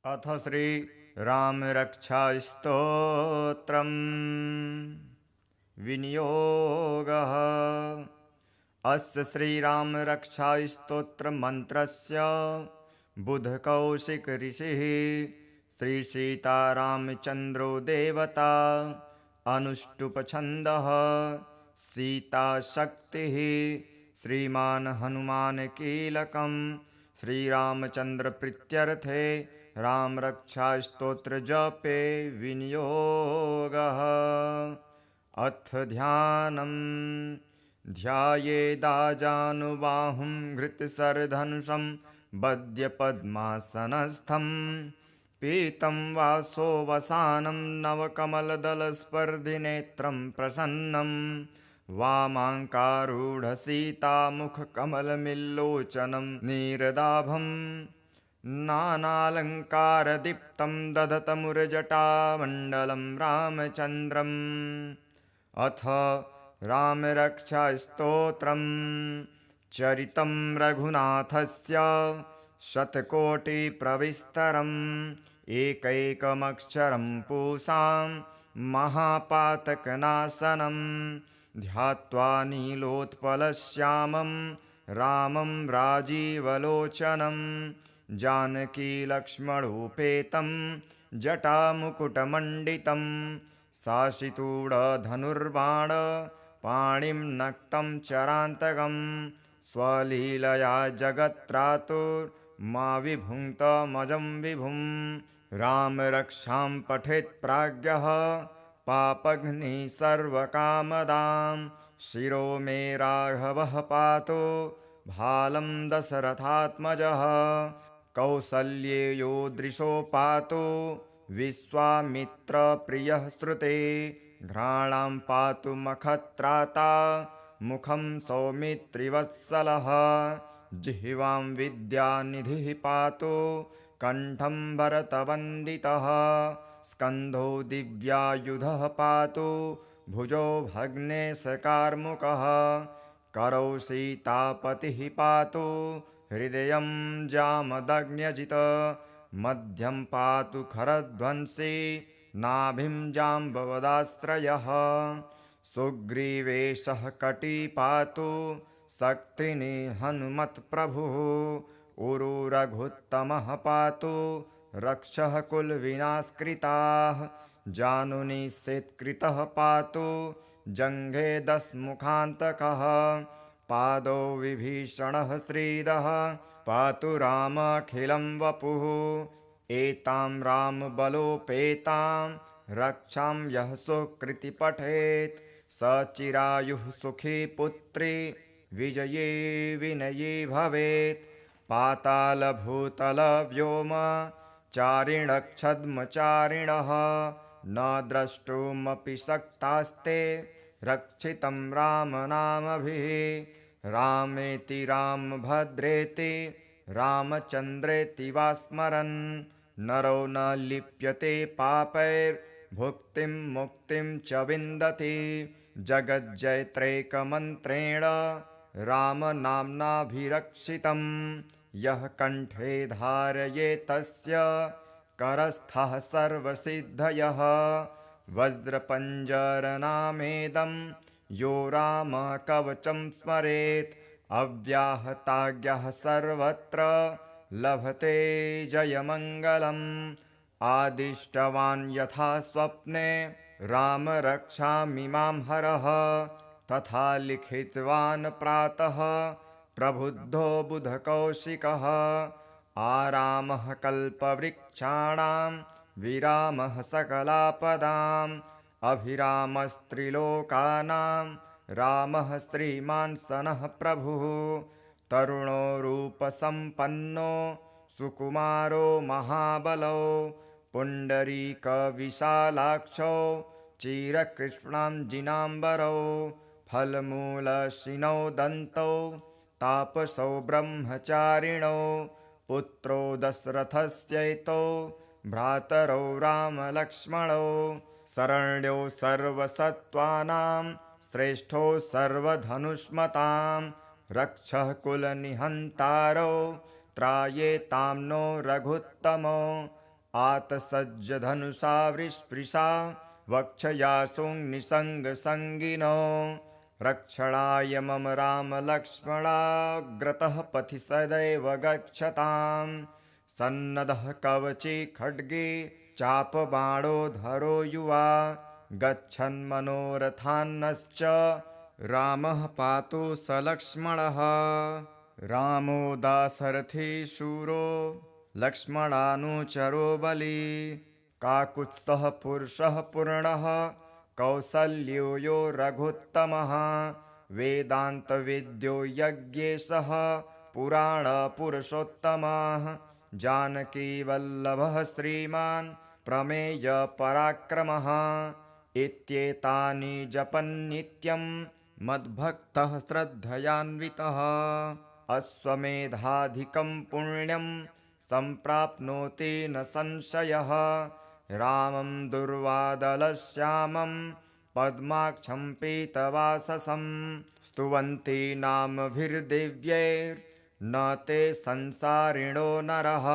अथ श्री राम रक्षा स्तोत्रम् विनियोगः। अस्य श्रीराम रक्षा स्तोत्र मंत्रस्य बुधकौशिक ऋषिः श्री सीतारामचंद्रो देवता अनुष्टुप छन्दः सीता शक्तिः श्रीमान हनुमान कीलकं श्रीरामचंद्र प्रीत्यर्थे राम रक्षा स्तोत्र जपे विनियोगः। अथ ध्यानम् ध्यायेदाजानुबाहुं घृतसरधनुषं बध्य पद्मासनस्थं पीतं वासोवसानं नवकमलदलस्पर्धिनेत्रं प्रसन्नं वामाङ्कारूढसीतामुखकमलमिल्लोचनं नीरदाभं नानालङ्कारदीप्तं दधतमुरजटामण्डलं रामचन्द्रम्। अथ रामरक्षास्तोत्रम् चरितं रघुनाथस्य शतकोटिप्रविस्तरम् एकैकमक्षरं पूसां महापातकनाशनं ध्यात्वा नीलोत्पलश्यामं रामं राजीवलोचनं जानकीलक्ष्मणोपेतं जटामुकुटमण्डितं साशितूढधनुर्बाण पाणिं नक्तं चरान्तकं स्वलीलया जगत्त्रातुर्मा विभुङ्क्तमजं विभुं रामरक्षां पठेत् प्राज्ञः पापघ्निः सर्वकामदां शिरो मे राघवः पातु भालं दशरथात्मजः कौसल्येयो दृशो पातु विश्वामित्रप्रियः श्रुते घ्राणां पातु मखत्राता मुखं सौमित्रिवत्सलः जिह्वां विद्यानिधिः पातु कण्ठं भरतवन्दितः स्कन्धो दिव्यायुधः पातु भुजो भग्नेशकार्मुकः करौ सीतापतिः पातु हृदयं जामदग्न्यजित मध्यं पातु खरध्वंसी नाभिं जाम्बवदाश्रयः सुग्रीवेशः कटी पातु शक्तिनी हनुमत्प्रभुः उरु रघुत्तमः पातु रक्षः कुलविनाशकृताः जानुनी शेत्कृतः पातु जङ्घे दशमुखान्तकः पादौ विभीषणः श्रीदः पातु रामखिलं वपुः एतां रामबलोपेतां रक्षां यः सुकृति पठेत् स चिरायुः सुखी पुत्री विजये विनये भवेत् पातालभूतलव्योम चारिणक्षद्मचारिणः न द्रष्टुमपि शक्तास्ते रक्षितं रामनामभिः रामेति रामभद्रेति रामचन्द्रेति वा स्मरन् नरो न लिप्यते पापैर्भुक्तिं मुक्तिं च विन्दति जगज्जयत्रैकमन्त्रेण रामनाम्नाभिरक्षितं यः कण्ठे धारयेत् तस्य करस्थः सर्वसिद्धयः वज्रपञ्जरनामेदं यो रामकवचं स्मरेत् अव्याहताज्ञः सर्वत्र लभते जयमङ्गलम् आदिष्टवान् यथा स्वप्ने राम रक्षामिमां हरः तथा लिखितवान् प्रातः प्रबुद्धो बुधकौशिकः आरामः कल्पवृक्षाणां विरामः सकलापदाम् अभिरामस्त्रिलोकानां रामः श्रीमान् सनः प्रभुः तरुणो रूपसम्पन्नो सुकुमारो महाबलो पुण्डरीकविशालाक्षो चिरकृष्णाञ्जिनाम्बरो फलमूलशिनो दन्तौ तापसौ ब्रह्मचारिणो पुत्रो दशरथस्यैतो भ्रातरौ रामलक्ष्मणौ शरण्यो सर्वसत्त्वानां श्रेष्ठो सर्वधनुष्मतां रक्षः कुलनिहन्तारो त्रायेतां नो रघुत्तमो आतसज्जधनुषा वृष्पृशा वक्षया सुनिसङ्गसङ्गिनो रक्षणाय मम रामलक्ष्मणाग्रतः पथि सदैव गच्छताम् सन्नद्धः कवचे खड्गे चापबाणोधरो युवा गच्छन्मनोरथान्नश्च रामः पातु स लक्ष्मणः रामो दाशरथी शूरो लक्ष्मणानुचरो बली काकुत्स्थः पुरुषः पूर्णः कौसल्यो यो रघुत्तमः वेदान्तविद्यो यज्ञेशः पुराणपुरुषोत्तमः जानकीवल्लभः श्रीमान् प्रमेयपराक्रमः इत्येतानि जपन्नित्यं मद्भक्तः श्रद्धयान्वितः अश्वमेधाधिकं पुण्यं सम्प्राप्नोति न संशयः रामं दुर्वादलश्यामं पद्माक्षं पीतवाससं स्तुवन्ति नामभिर्दिव्यैर्न ते संसारिणो नरः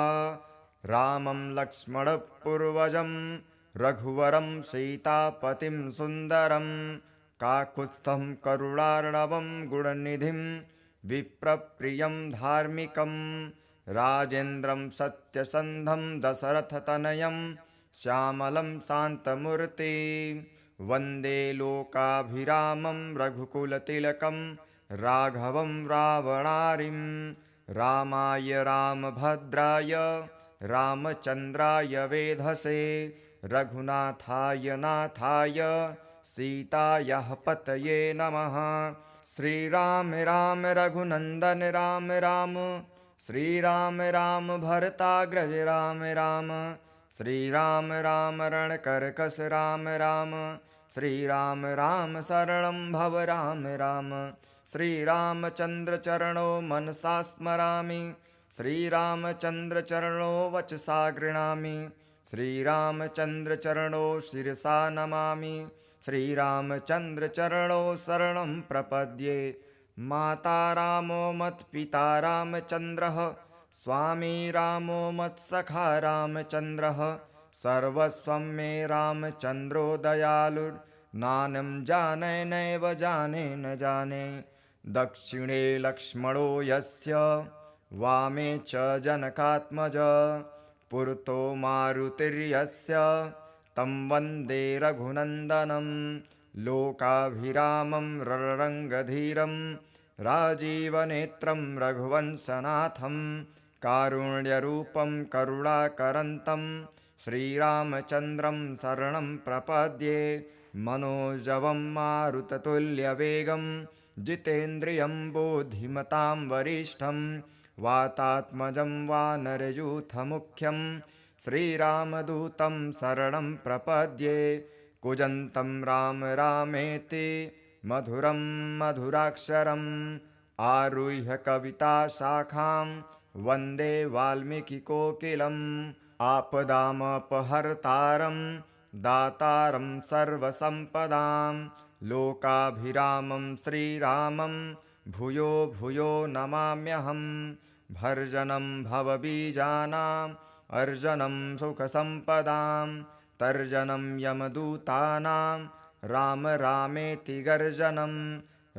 रामं लक्ष्मणपूर्वजं रघुवरं सीतापतिं सुन्दरं काकुत्स्थं करुणार्णवं गुणनिधिं विप्रप्रियं धार्मिकं राजेन्द्रं सत्यसन्धं दशरथतनयं श्यामलं शान्तमूर्ति वन्दे लोकाभिरामं रघुकुलतिलकं राघवं रावणारिं रामाय रामभद्राय रामचन्द्राय वेधसे रघुनाथाय नाथाय सीतायाः पतये नमः श्रीराम राम रघुनन्दन राम राम श्रीराम राम भरताग्रज राम राम श्रीराम राम रणकर्कश राम राम श्रीराम राम शरणं भव राम राम श्रीरामचन्द्रचरणो मनसा स्मरामि श्रीरामचन्द्रचरणो वचसा गृह्णामि श्रीरामचन्द्रचरणो शिरसा नमामि श्रीरामचन्द्रचरणो शरणं प्रपद्ये माता रामो मत्पिता रामचन्द्रः स्वामी रामो मत्सखा रामचन्द्रः सर्वस्वं मे रामचन्द्रो दयालुर्नानं जाने नैव जाने न जाने दक्षिणे लक्ष्मणो यस्य वामे च जनकात्मज पुरतो मारुतिर्यस्य तं वन्दे रघुनन्दनं लोकाभिरामं रणरङ्गधीरं राजीवनेत्रं रघुवंशनाथं कारुण्यरूपं करुणाकरन्तं श्रीरामचन्द्रं शरणं प्रपद्ये मनोजवं मारुततुल्यवेगं जितेन्द्रियं बुद्धिमतां वरिष्ठं वातात्मजं वानरयूथमुख्यं श्रीरामदूतं शरणं प्रपद्ये कूजन्तं राम रामेति मधुरं मधुराक्षरम् आरुह्य कविताशाखां वन्दे वाल्मीकिकोकिलम् आपदामपहर्तारं दातारं सर्वसम्पदां लोकाभिरामं श्रीरामं भूयो भूयो नमाम्यहं भर्जनं भवबीजानाम् अर्जनं सुखसम्पदां तर्जनं यमदूतानां राम रामेति गर्जनं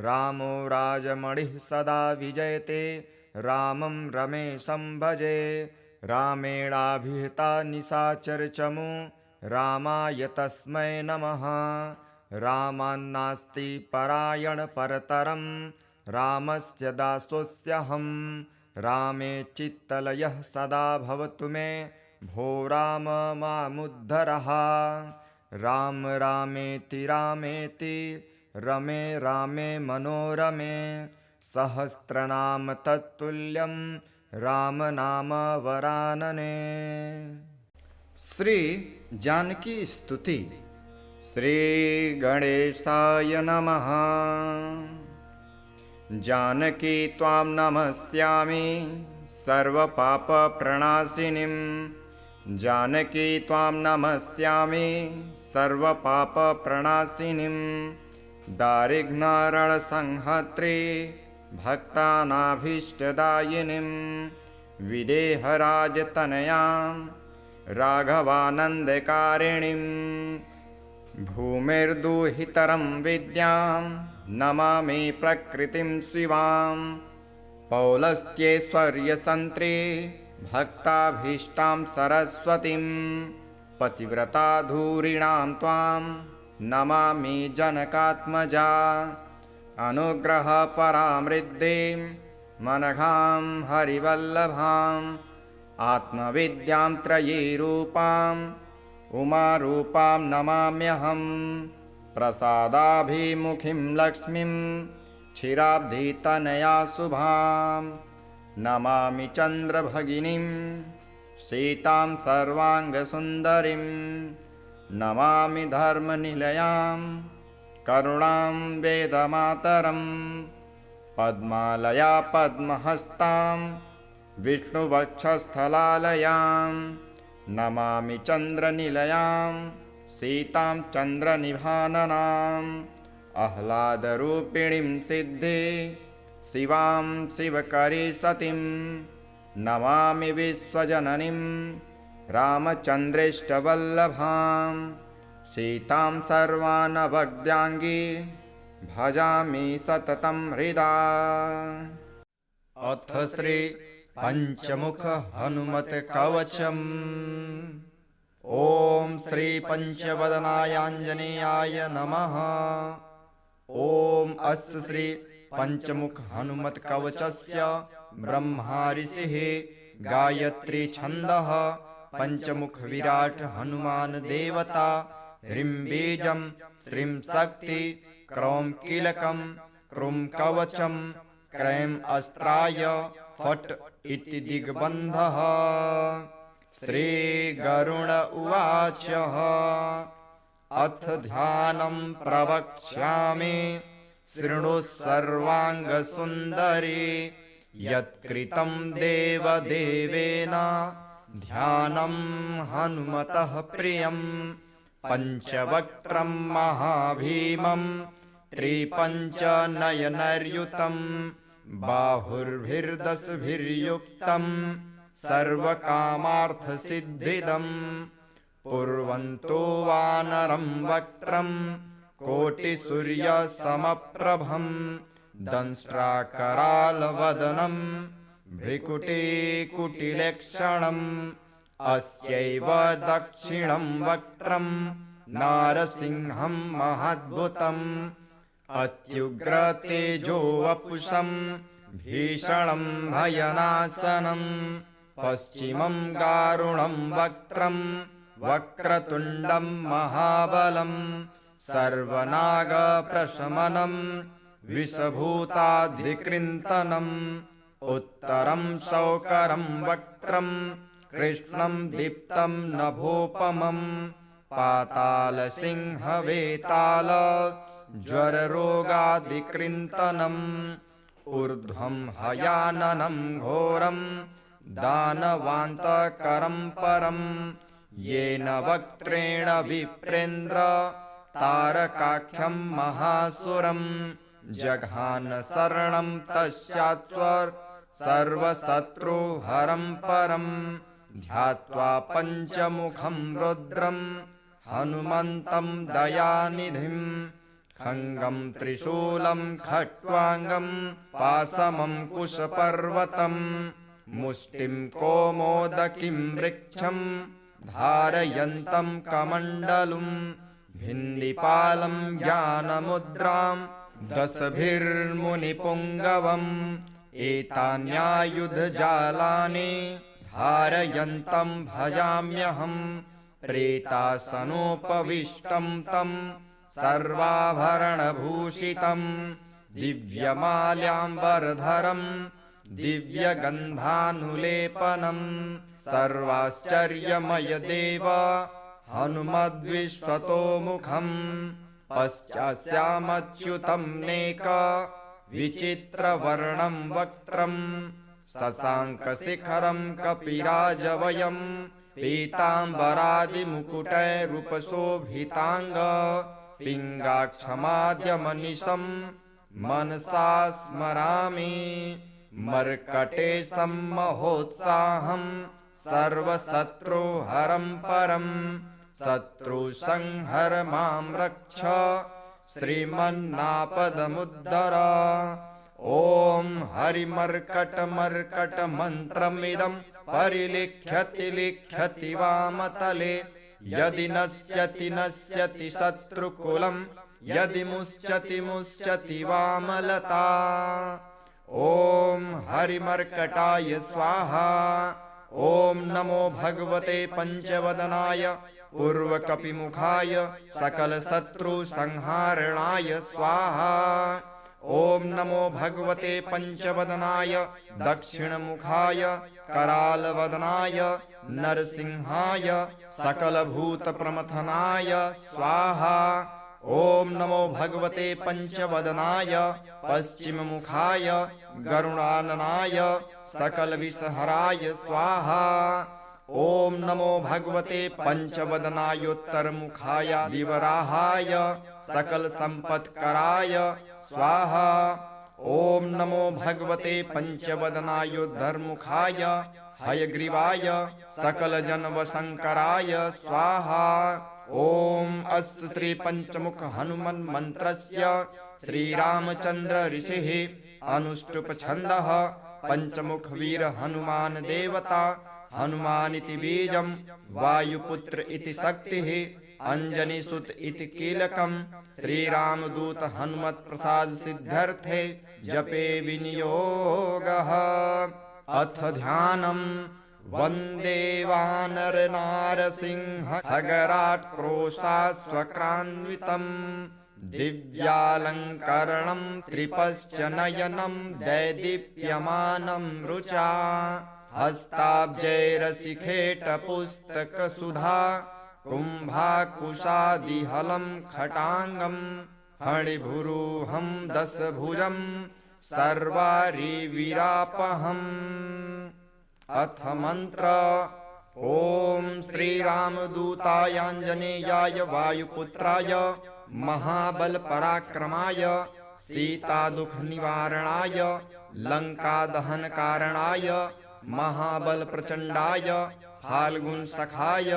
रामो राजमणिः सदा विजयते रामं रमेशं भजे रामेणाभिहिता निशाचरचमु रामाय तस्मै नमः रामान्नास्ति परायणपरतरं रामस्य दासोऽस्यहं रामे चित्तलयः सदा भवतु मे भो राम मामुद्धरः राम रामेति रामेति रमे रामे मनोरमे सहस्रनाम तत्तुल्यं राम नाम वरानने। श्री जानकी स्तुति। श्री गणेशाय नमः। जानकी त्वां नमस्यामि सर्वपापप्रणाशिनीं जानकी त्वां नमस्यामि सर्वपापप्रणाशिनीं दारिघ्नरणसंहर्त्री भक्तानाभीष्टदायिनीं विदेहराजतनयां राघवानन्दकारिणीं भूमिर्दुहितरं विद्यां नमामि प्रकृतिं शिवां पौलस्त्यैश्वर्यसन्त्री भक्ताभीष्टां सरस्वतीं पतिव्रताधूरिणां त्वां नमामि जनकात्मजा अनुग्रहपरामृद्धिं मनघां हरिवल्लभाम् आत्मविद्यां त्रयीरूपाम् उमारूपां नमाम्यहं प्रसादाभिमुखीं लक्ष्मीं क्षीराब्धितनया शुभां नमामि चन्द्रभगिनीं सीतां सर्वाङ्गसुन्दरीं नमामि धर्मनिलयां करुणां वेदमातरं पद्मालया पद्महस्तां विष्णुवक्षस्थलालयां नमामि चन्द्रनिलयां सीतां चन्द्रनिभाननाम् आह्लादरूपिणीं सिद्धि शिवां शिवकरी सतीं नमामि विश्वजननीं रामचन्द्रेष्टवल्लभां सीतां सर्वानवद्याङ्गी भजामि सततं हृदा। अथ श्री पंचमुख हनुमत कवचम्। ओम श्री पंचवदनायांजनेयाय नमः। ओम अस्य श्री पंचमुख हनुमत कवचस्य ब्रह्मा ऋषिः गायत्री छन्दः पंचमुख विराट हनुमान देवता ह्रीं बीजं श्रीं शक्ति क्रौं कीलकं क्रूं कवचम् क्रैं अस्त्राय फट् इति दिग्बन्धः। श्रीगरुड उवाच अथ ध्यानं प्रवक्ष्यामि शृणु सर्वाङ्गसुन्दरी यत्कृतं देवदेवेन ध्यानं हनुमतः प्रियं पञ्चवक्त्रं महाभीमं त्रिपञ्चनयनर्युतं बाहुर्भिर्दशभिर्युक्तं सर्वकामार्थसिद्धिदं पूर्वन्तो वानरं वक्त्रं कोटिसूर्यसमप्रभं दंष्ट्राकरालवदनं भ्रिकुटिकुटिलक्षणम् अस्यैव दक्षिणं वक्त्रं नारसिंहं महाद्भुतम् अत्युग्रतेजोवपुषं भीषणं भयनाशनं पश्चिमं गारुणं वक्त्रं वक्रतुण्डं महाबलं सर्वनागप्रशमनं विषभूताधिकृन्तनं उत्तरं शौकरं वक्त्रं कृष्णं दीप्तं नभोपमं पातालसिंहवेताल ज्वररोगादिकृन्तनम् ऊर्ध्वं हयाननं घोरं दानवान्तकरं परं येन वक्त्रेण विप्रेन्द्र तारकाख्यं महासुरं जघान शरणं तस्यात्वर सर्वशत्रुहरं परं ध्यात्वा पञ्चमुखं रुद्रं हनुमन्तं दयानिधिं खङ्गं त्रिशूलं खट्वाङ्गं पाशमं कुशपर्वतं मुष्टिं कौमोदकीं वृक्षं धारयन्तं कमण्डलुं भिन्दिपालं ज्ञानमुद्रां दशभिर्मुनिपुङ्गवम् एतान्यायुधजालानि धारयन्तं भजाम्यहं प्रेतासनोपविष्टं तं सर्वाभरणभूषितं दिव्यमाल्याम्बरधरं दिव्यगन्धानुलेपनं सर्वाश्चर्यमयदेव हनुमद्विश्वतोमुखं पश्चास्यामच्युतं नेक विचित्रवर्णं वक्त्रं शशाङ्कशिखरं कपिराजवयं पीताम्बरादिमुकुटैरुपशोभिताङ्ग पिङ्गाक्षमाद्यमनिशं मनसा स्मरामि मर्कटेशं महोत्साहं सर्वशत्रुहरं परं शत्रुसंहर मां रक्ष श्रीमन्नापदमुद्धर। ॐ हरिमर्कटमर्कटमन्त्रमिदं परिलिख्यति लिख्यति वामतले यदि नश्यति नश्यति शत्रुकुलं यदि मुच्यति मुच्यति वामलता। ॐ हरिमर्कटाय स्वाहा। ॐ नमो भगवते पंचवदनाय पूर्वकपिमुखाय सकलशत्रुसंहारणाय स्वाहा। ॐ नमो भगवते पंचवदनाय दक्षिणमुखाय करालवदनाय नरसिंहाय सकलभूतप्रमथनाय स्वाहा। ॐ नमो भगवते पंचवदनाय पश्चिममुखाय गरुडाननाय सकलविषहराय स्वाहा। ॐ नमो भगवते पंचवदनायोत्तरमुखाय दिवराहाय सकलसम्पत्कराय स्वाहा। ॐ नमो भगवते पंचवदनायोद्धरमुखाय हयग्रीवाय सकलजनवशङ्कराय स्वाहा। ॐ अस्य श्री पंचमुख हनुमन् मन्त्रस्य श्रीरामचन्द्र ऋषिः अनुष्टुप छन्दः पंचमुख वीर हनुमान देवता हनुमानिति बीजं वायुपुत्र इति शक्तिः अंजनीसुत इति कीलकं श्रीरामदूत हनुमत्प्रसाद सिद्ध्यर्थे जपे विनियोगः। अथ ध्यानम् वन्दे वानर नारसिंह खगराट्क्रोशाश्वक्रान्वितम् दिव्यालङ्करणं त्रिपश्च नयनं दैदीप्यमानं रुचा हस्ताब्जैरशिखेटपुस्तकसुधा कुम्भाकुशादिहलं खटाङ्गं फणिभुरुहं दशभुजं सर्वारिवीरापहम्। अथ मन्त्र ॐ श्रीरामदूतायाञ्जनेयाय वायुपुत्राय महाबलपराक्रमाय सीतादुःखनिवारणाय लङ्कादहनकारणाय महाबलप्रचण्डाय फाल्गुनसखाय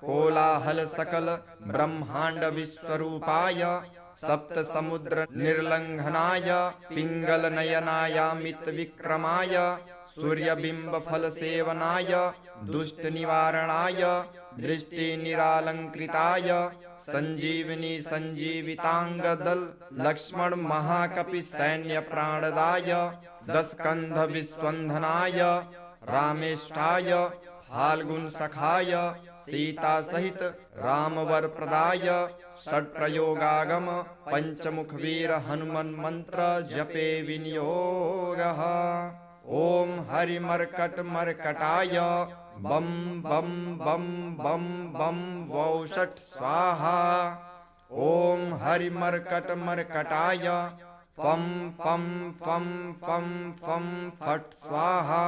कोलाहलसकल ब्रह्माण्डविश्वरूपाय सप्तसमुद्रनिर्लङ्घनाय पिङ्गलनयनायामितविक्रमाय सूर्यबिम्बफलसेवनाय दुष्टनिवारणाय दृष्टिनिरालङ्कृताय सञ्जीवनी सञ्जीविताङ्गदल लक्ष्मण महाकपि सैन्यप्राणदाय दशकन्धविस्वन्धनाय रामेष्ठाय फाल्गुनसखाय सीतासहित रामवरप्रदाय षट्प्रयोगागम पंचमुखवीर हनुमन्मन्त्र जपे विनियोगः। ॐ हरिमर्कटमर्कटाय बम बम बम बम बम वौषट् स्वाहा। ॐ हरिमर्कटमर्कटाय फं फं फं फं फं फट् स्वाहा।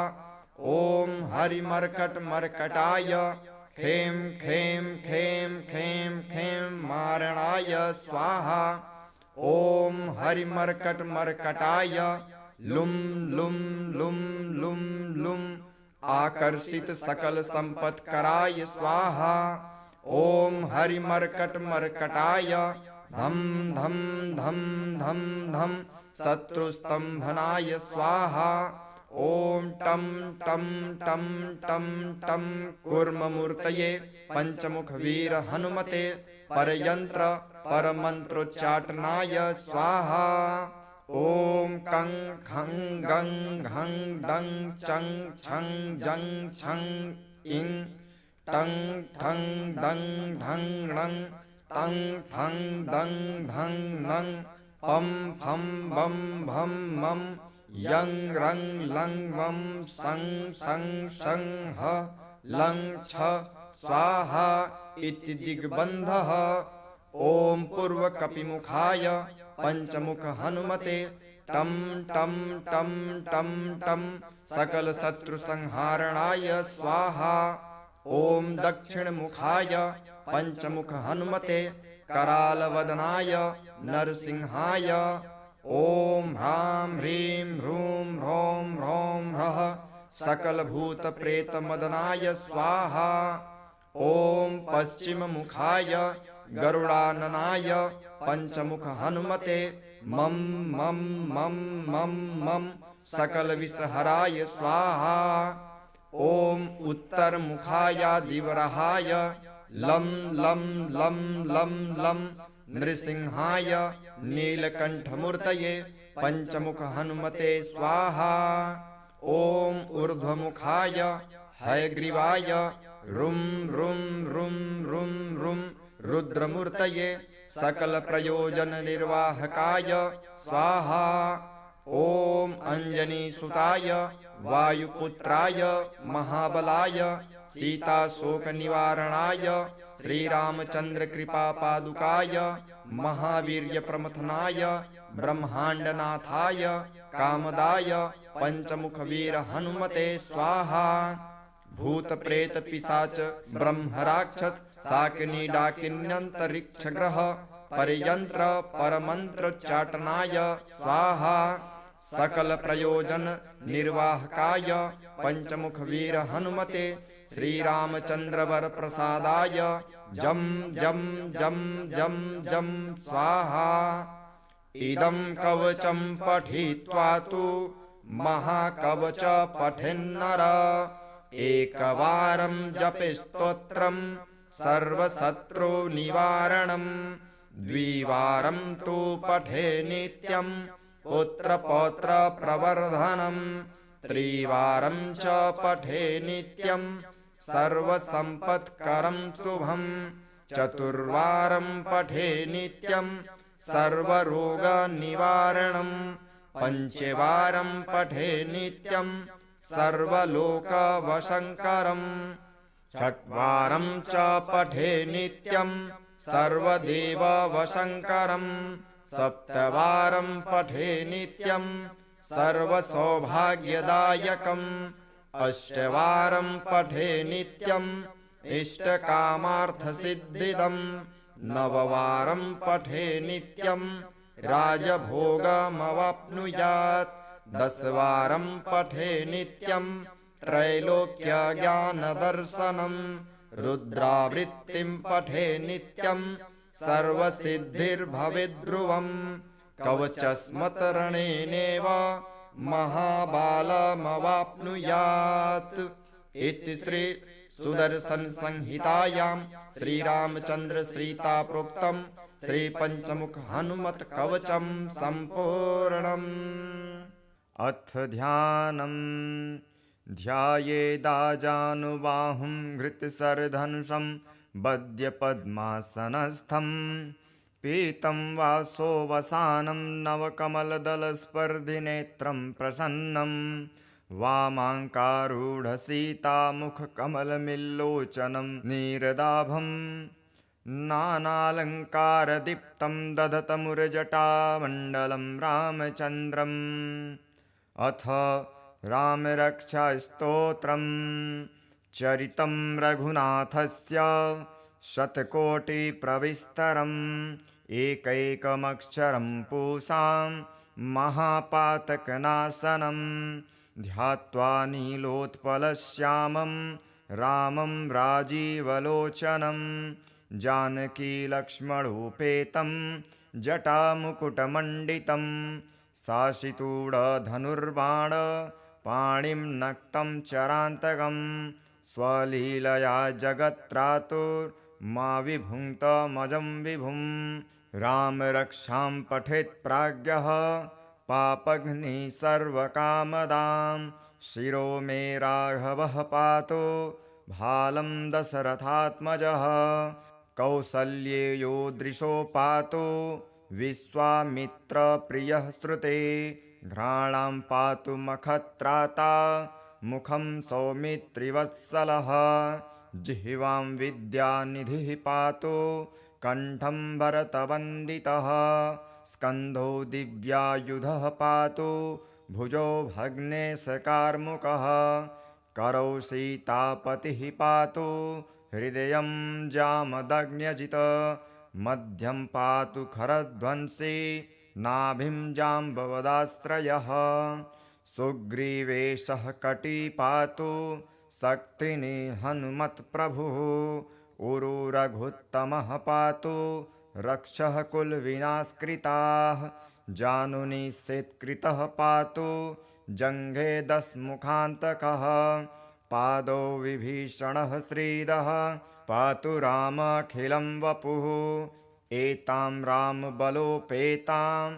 ॐ हरिमर्कटमर्कटाय खेम खेम खेम खेम खेम मारणाय स्वाहा। ॐ हरिमर्कटमर्कटाय लुम लुम लुम लुम लुम आकर्षित सकल संपत्कराय स्वाहा। ॐ हरिमर्कटमर्कटाय धम धम धम धम धम शत्रुस्तंभनाय स्वाहा। ॐ टम टम टम टम टम कूर्ममूर्तये पंचमुखवीर हनुमते परयंत्र परमंत्रोच्चाटनाय स्वाहा। ॐ कं खं गं घं डं चं छं जं छं इं टं ठं डं ढं णं तं ठं दं धं नं पं फं बं भं मं यं रं लं वं सं सं शं ह लं छ स्वाहा इति दिग्बन्धः। ॐ पूर्वकपिमुखाय पंचमुख हनुमते टम टम टम टम टम सकल शत्रु संहारणाय स्वाहा। ॐ दक्षिणमुखाय पंचमुख हनुमते करालवदनाय नरसिंहाय ॐ ह्रां ह्रीं ह्रूं ह्रौं ह्रौं ह्रः सकलभूतप्रेतमदनाय स्वाहा। ॐ पश्चिममुखाय गरुडाननाय पंचमुख हनुमते मम मम मम मम मम सकलविषहराय स्वाहा। ॐ उत्तरमुखायादिवराहाय लं लं लं लं लं नृसिंहाय नीलकण्ठमूर्तये पंचमुख हनुमते स्वाहा। ॐ ऊर्ध्वमुखाय हयग्रीवाय रुं रुं रुं रुं रुं रुद्रमूर्तये सकलप्रयोजननिर्वाहकाय स्वाहा। ॐ अञ्जनीसुताय वायुपुत्राय महाबलाय सीताशोकनिवारणाय श्रीरामचन्द्रकृपापादुकाय महावीर्यप्रमथनाय ब्रह्माण्डनाथाय कामदाय पंचमुखवीर हनुमते स्वाहा। भूतप्रेत पिशाच ब्रह्मराक्षस शाकिनी डाकिन्यन्तरिक्षग्रह परयंत्र परमंत्र चाटनाय स्वाहा। सकल प्रयोजन निर्वाहकाय पंचमुखवीर हनुमते श्रीरामचंद्रवर प्रसादाय जम जम जम जम जम स्वाहा। इदं कवचं पठित्वा तु महाकवच पठेन्नर एकवारं जपेस्तोत्रं सर्वशत्रुनिवारणं द्विवारं तु पठे नित्यं पुत्रपौत्रप्रवर्धनं त्रिवारं च पठे नित्यं सर्वसम्पत्करं शुभं चतुर्वारं पठे नित्यं सर्वरोगनिवारणं पंचवारं पठे नित्यं सर्वलोकवशङ्करं षट्वारं च पठे नित्यं सर्वदेववशङ्करं सप्तवारं पठे नित्यं सर्वसौभाग्यदायकम् अष्टवारं पठे नित्यं इष्टकामार्थसिद्धिदं नववारं पठे नित्यं राजभोगमवाप्नुयात् दशवारं पठे नित्यं त्रैलोक्यज्ञानदर्शनं रुद्रावृत्तिं पठे नित्यं सर्वसिद्धिर्भवेद्ध्रुवं कवचस्मरणेनेव महाबालमवाप्नुयात्। इति श्री सुदर्शन संहितायां श्रीरामचंद्र सीता प्रोक्तं श्री पंचमुख हनुमत कवचं संपूर्णम्। अथ ध्यानम् ध्यायेदाजानुबाहुं घृतसरधनुषं बद्यपद्मासनस्थं पीतं वासोवसानं नवकमलदलस्पर्धिनेत्रं प्रसन्नं वामाङ्कारूढसीतामुखकमलमिल्लोचनं नीरदाभं नानालङ्कारदीप्तं दधतमुरजटामण्डलं रामचन्द्रम्। अथ रामरक्षास्तोत्रम् चरितं रघुनाथस्य शतकोटिप्रविस्तरम् एकैकमक्षरं पूषां महापातकनाशनं ध्यात्वा नीलोत्पलश्यामं रामं राजीवलोचनं जानकीलक्ष्मणोपेतं जटामुकुटमण्डितं शासितूढधनुर्बाण पाणिं नक्तं चरान्तकं स्वलीलया जगत्त्रातुर्मा विभुङ्क्तमजं विभुं रामरक्षां पठेत् प्राज्ञः पापघ्निः सर्वकामदां शिरो मे राघवः पातु भालं दशरथात्मजः कौसल्येयो दृशो पातु विश्वामित्रप्रियः श्रुते घ्राणां पातु मखत्राता मुखं सौमित्रिवत्सलः जिह्वां विद्यानिधिः पातु कण्ठं भरतवन्दितः स्कन्धो दिव्यायुधः पातु भुजो भग्नेशकार्मुकः करौ सीतापतिः पातु हृदयं जामदग्न्यजित मध्यं पातु खरध्वंसी नाभिं जाम्बवदाश्रयः सुग्रीवेशः कटिपातु शक्तिनि हनुमत्प्रभुः उरुरघुत्तमः पातु रक्षः कुलविनाशकृताः जानुनि सेत्कृतः पातु जङ्घे दशमुखान्तकः पादौ विभीषणः श्रीदः पातु रामखिलं वपुः एतां रामबलोपेतां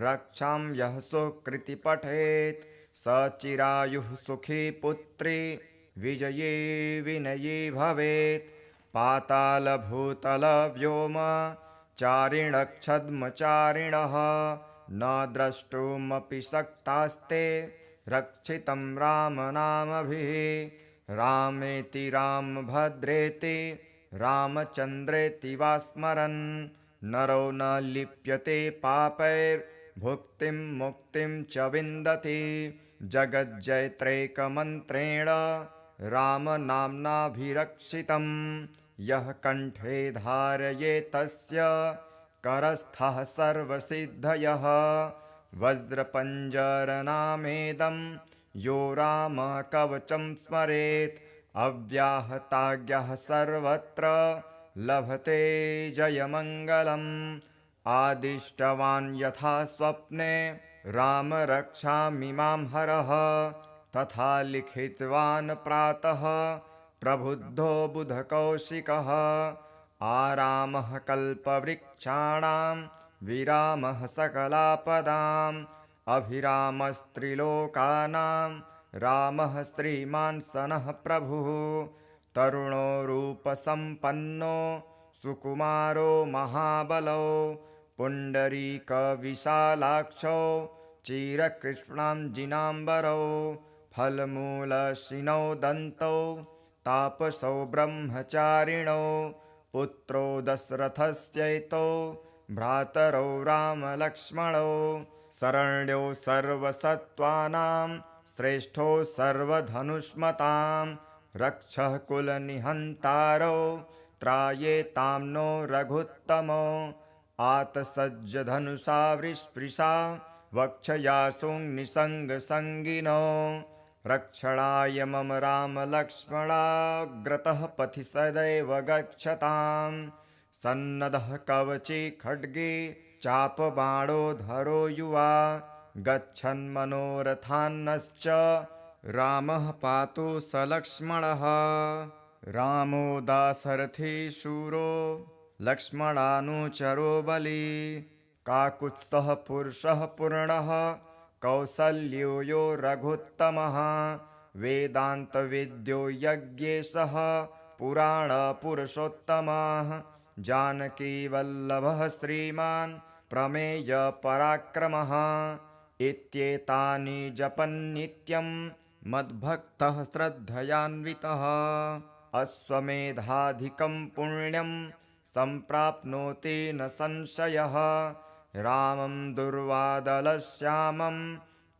रक्षां यः सुकृति पठेत् स चिरायुः सुखी पुत्री विजये विनये भवेत् पातालभूतलव्योम चारिणक्षद्मचारिणः न द्रष्टुमपि शक्तास्ते रक्षितं रामनामभिः रामेति रामभद्रेति रामचन्द्रेति वा स्मरन् नरो न लिप्यते पापैर्भुक्तिं मुक्तिं च विन्दति जगज्जयत्रैकमन्त्रेण रामनाम्नाभिरक्षितं यः कण्ठे धारयेत् तस्य करस्थः सर्वसिद्धयः वज्रपञ्जरनामेदं यो रामकवचं स्मरेत् अव्याहताज्ञः सर्वत्र लभते जयमङ्गलम् आदिष्टवान् यथा स्वप्ने राम रक्षामि मां हरः तथा लिखितवान् प्रातः प्रबुद्धो बुधकौशिकः आरामः कल्पवृक्षाणां विरामः सकलापदाम् अभिरामस्त्रिलोकानां रामः श्रीमान् सनः प्रभुः तरुणो रूपसम्पन्नो सुकुमारो महाबलो पुण्डरीकविशालाक्षो चिरकृष्णाञ्जिनाम्बरो फलमूलशिनो दन्तौ तापसौ ब्रह्मचारिणो पुत्रो दशरथस्यैतो भ्रातरौ रामलक्ष्मणौ शरण्यो सर्वसत्त्वानां श्रेष्ठो सर्वधनुष्मतां रक्षः कुलनिहन्तारो त्रायेतां नो रघुत्तमो आतसज्जधनुषा वृष्पृशा वक्षयासुनिसङ्गसङ्गिनो रक्षणाय मम रामलक्ष्मणाग्रतः पथि सदैव गच्छतां सन्नद्धः कवची खड्गे चापबाणोधरो युवा गच्छन्मनोरथान्नश्च रामः पातु स लक्ष्मणः रामो दाशरथी शूरो लक्ष्मणानुचरो बली काकुत्स्थः पुरुषः पूर्णः कौसल्यो यो रघुत्तमः वेदान्तविद्यो यज्ञेशः पुराणपुरुषोत्तमः जानकीवल्लभः श्रीमान् प्रमेयपराक्रमः इत्येतानि जपन्नित्यं मद्भक्तः श्रद्धयान्वितः अश्वमेधाधिकं पुण्यं सम्प्राप्नोति न संशयः रामं दुर्वादलश्यामं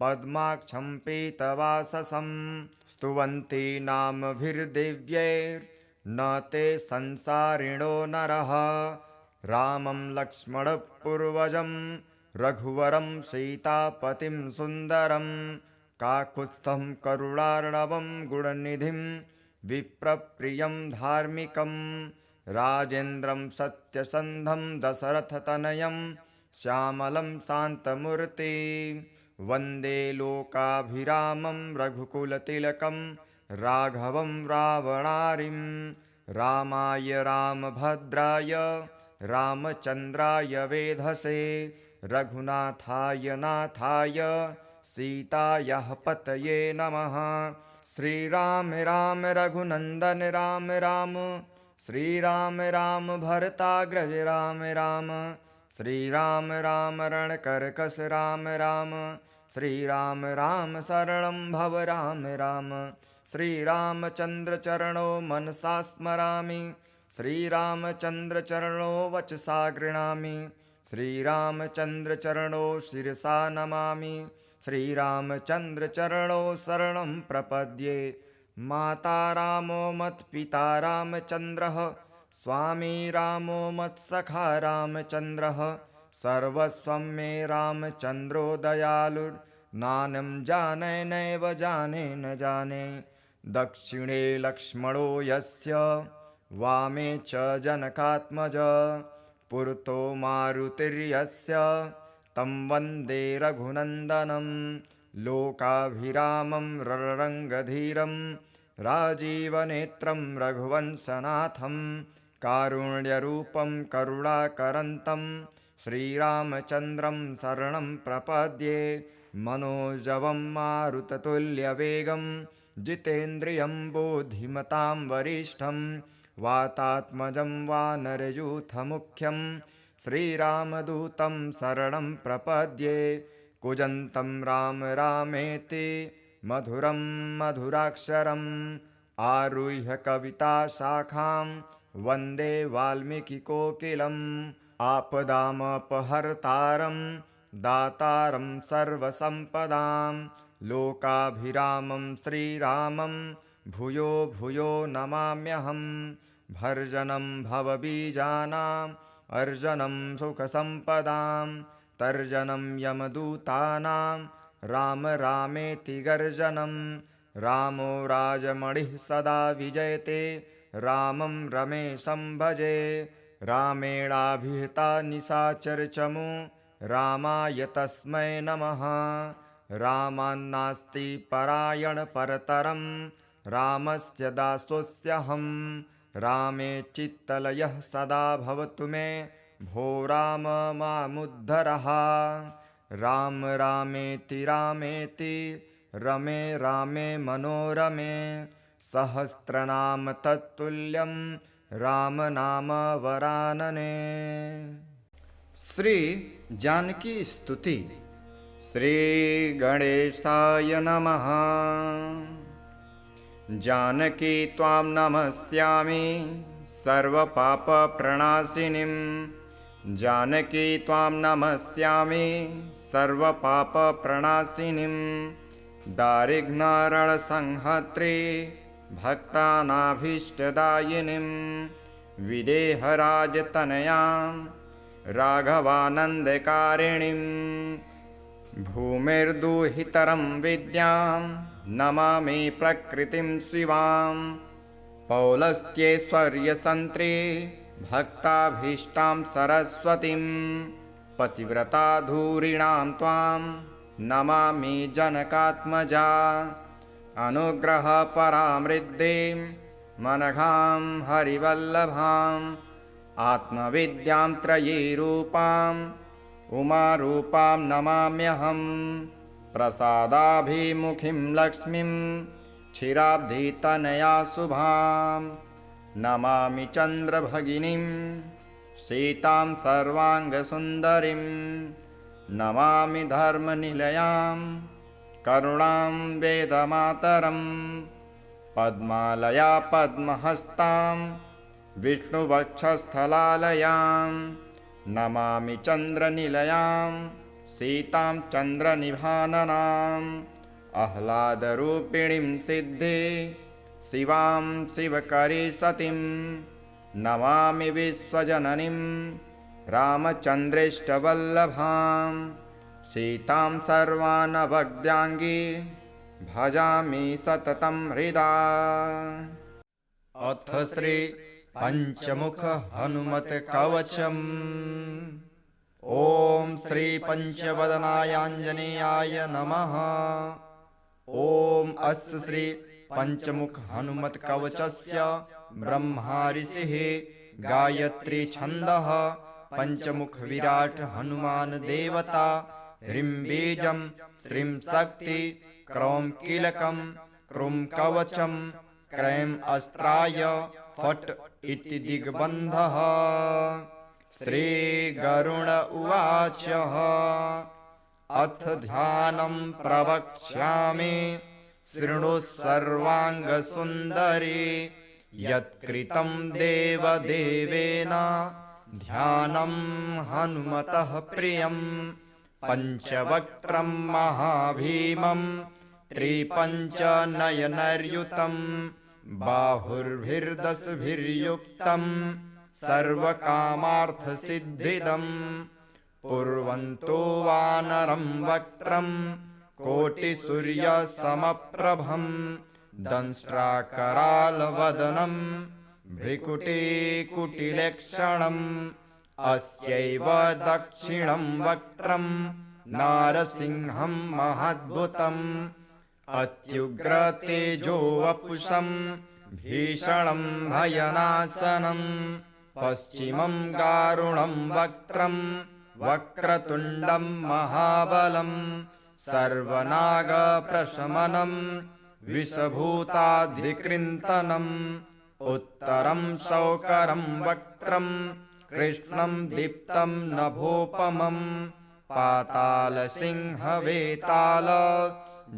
पद्माक्षं पीतवाससं स्तुवन्ति नामभिर्दिव्यैर्न ते संसारिणो नरः रामं लक्ष्मणपूर्वजं रघुवरं सीतापतिं सुन्दरं काकुत्स्थं करुणार्णवं गुणनिधिं विप्रप्रियं धार्मिकं राजेन्द्रं सत्यसन्धं दशरथतनयं श्यामलं शान्तमूर्ति वन्दे लोकाभिरामं रघुकुलतिलकं राघवं रावणारिं रामाय रामभद्राय रामचन्द्राय वेधसे रघुनाथाय नाथाय सीतायाः पतये नमः श्रीराम राम रघुनन्दन राम राम श्रीराम राम भरताग्रज राम राम श्रीराम राम रणकर्कश राम राम श्रीराम राम शरणं भव राम राम श्रीरामचन्द्रचरणो मनसा स्मरामि श्रीरामचन्द्रचरणो वचसा गृह्णामि श्रीरामचन्द्रचरणो शिरसा नमामि श्रीरामचन्द्रचरणो शरणं प्रपद्ये माता रामो मत्पिता रामचन्द्रः स्वामी रामो मत्सखा रामचन्द्रः सर्वस्वं मे रामचन्द्रो दयालुर् नानं जाने नैव जाने न जाने। दक्षिणे लक्ष्मणो यस्य वामे च जनकात्मज। पुरतो मारुतिर्यस्य तं वन्दे रघुनन्दनं। लोकाभिरामं रणरङ्गधीरं राजीवनेत्रं रघुवंशनाथं। कारुण्यरूपं करुणाकरन्तं श्रीरामचन्द्रं शरणं प्रपद्ये। मनोजवं मारुततुल्यवेगं जितेन्द्रियं बुद्धिमतां वरिष्ठं। वातात्मजं वानरयूथमुख्यं श्रीरामदूतं शरणं प्रपद्ये। कूजन्तं राम रामेति मधुरं मधुराक्षरम् आरुह्य कविताशाखां वन्दे वाल्मीकिकोकिलम्। आपदामपहर्तारं दातारं सर्वसम्पदां लोकाभिरामं श्रीरामं भूयो भूयो नमाम्यहम्। भर्जनं भवबीजानाम् अर्जनं सुखसम्पदां तर्जनं यमदूतानां राम रामेति गर्जनं। रामो राजमणिः सदा विजयते रामं रमेशं भजे। रामेणाभिहिता निशाचरचमू रामाय तस्मै नमः। रामान्नास्ति परायण परतरं रामस्य दासोऽस्यहं। रामे चित्तलयः सदा भवतु मे भो राम मामुद्धरः। राम रामेति रामेति रमे रामे मनोरमे। सहस्रनाम तत्तुल्यं राम नाम वरानने। श्री जानकी स्तुति। श्री गणेशाय नमः। जानकी त्वां नमस्यामि सर्वपापप्रणाशिनीं। जानकी त्वां नमस्यामि सर्वपापप्रणाशिनीं। दारिघ्नरणसंहर्त्री भक्तानाभीष्टदायिनीं। विदेहराजतनयां राघवानन्दकारिणीं। भूमिर्दुहितरं विद्यां नमामि प्रकृतिं शिवां। पौलस्त्यैश्वर्यसन्त्री भक्ताभीष्टां सरस्वतीं। पतिव्रताधूरिणां त्वां नमामि जनकात्मजा। अनुग्रहपरामृद्धिं मनघां हरिवल्लभाम्। आत्मविद्यां त्रयीरूपाम् उमारूपां नमाम्यहम्। प्रसादाभिमुखीं लक्ष्मीं क्षीराब्धितनया शुभां। नमामि चन्द्रभगिनीं सीतां सर्वाङ्गसुन्दरीं। नमामि धर्मनिलयां करुणां वेदमातरं। पद्मालया पद्महस्तां विष्णुवक्षस्थलालयां। नमामि चन्द्रनिलयां सीतां चन्द्रनिभाननाम्। आह्लादरूपिणीं सिद्धे शिवां शिवकरी सतीं। नमामि विश्वजननीं रामचन्द्रेष्टवल्लभां। सीतां सर्वानवद्याङ्गी भजामि सततं हृदा। अथ श्री पंचमुख हनुमत कवचम्। ॐ श्री पंचवदनायाञ्जनेयाय नमः। ॐ अस्य श्री पंचमुख हनुमत कवचस्य ब्रह्मा ऋषिः गायत्री छन्दः। पंचमुख विराट हनुमान देवता। ह्रीं बीजं श्रीं शक्ति क्रौं कीलकं क्रूं कवचं क्रैं अस्त्राय फट् इति दिग्बन्धः। श्रीगरुड उवाच अथ ध्यानं प्रवक्ष्यामि शृणु सर्वाङ्गसुन्दरी। यत्कृतं देवदेवेन ध्यानं हनुमतः प्रियं। पञ्चवक्त्रं महाभीमं त्रिपञ्चनयनर्युतं। बाहुर्भिर्दशभिर्युक्तं सर्वकामार्थसिद्धिदं। पूर्वन्तो वानरं वक्त्रं कोटिसूर्यसमप्रभम् दंष्ट्राकरालवदनम् भ्रिकुटीकुटिलक्षणम् अस्यैव दक्षिणं वक्त्रम् नारसिंहं महद्भुतम् अत्युग्रतेजो वपुषम् भीषणं भयनाशनम् पश्चिमं गारुणं वक्त्रम् वक्रतुण्डं महाबलम् सर्वनागप्रशमनम् विषभूताधिकृन्तनम् उत्तरं शौकरं वक्त्रम् कृष्णं दीप्तं नभोपमम् पातालसिंहवेताल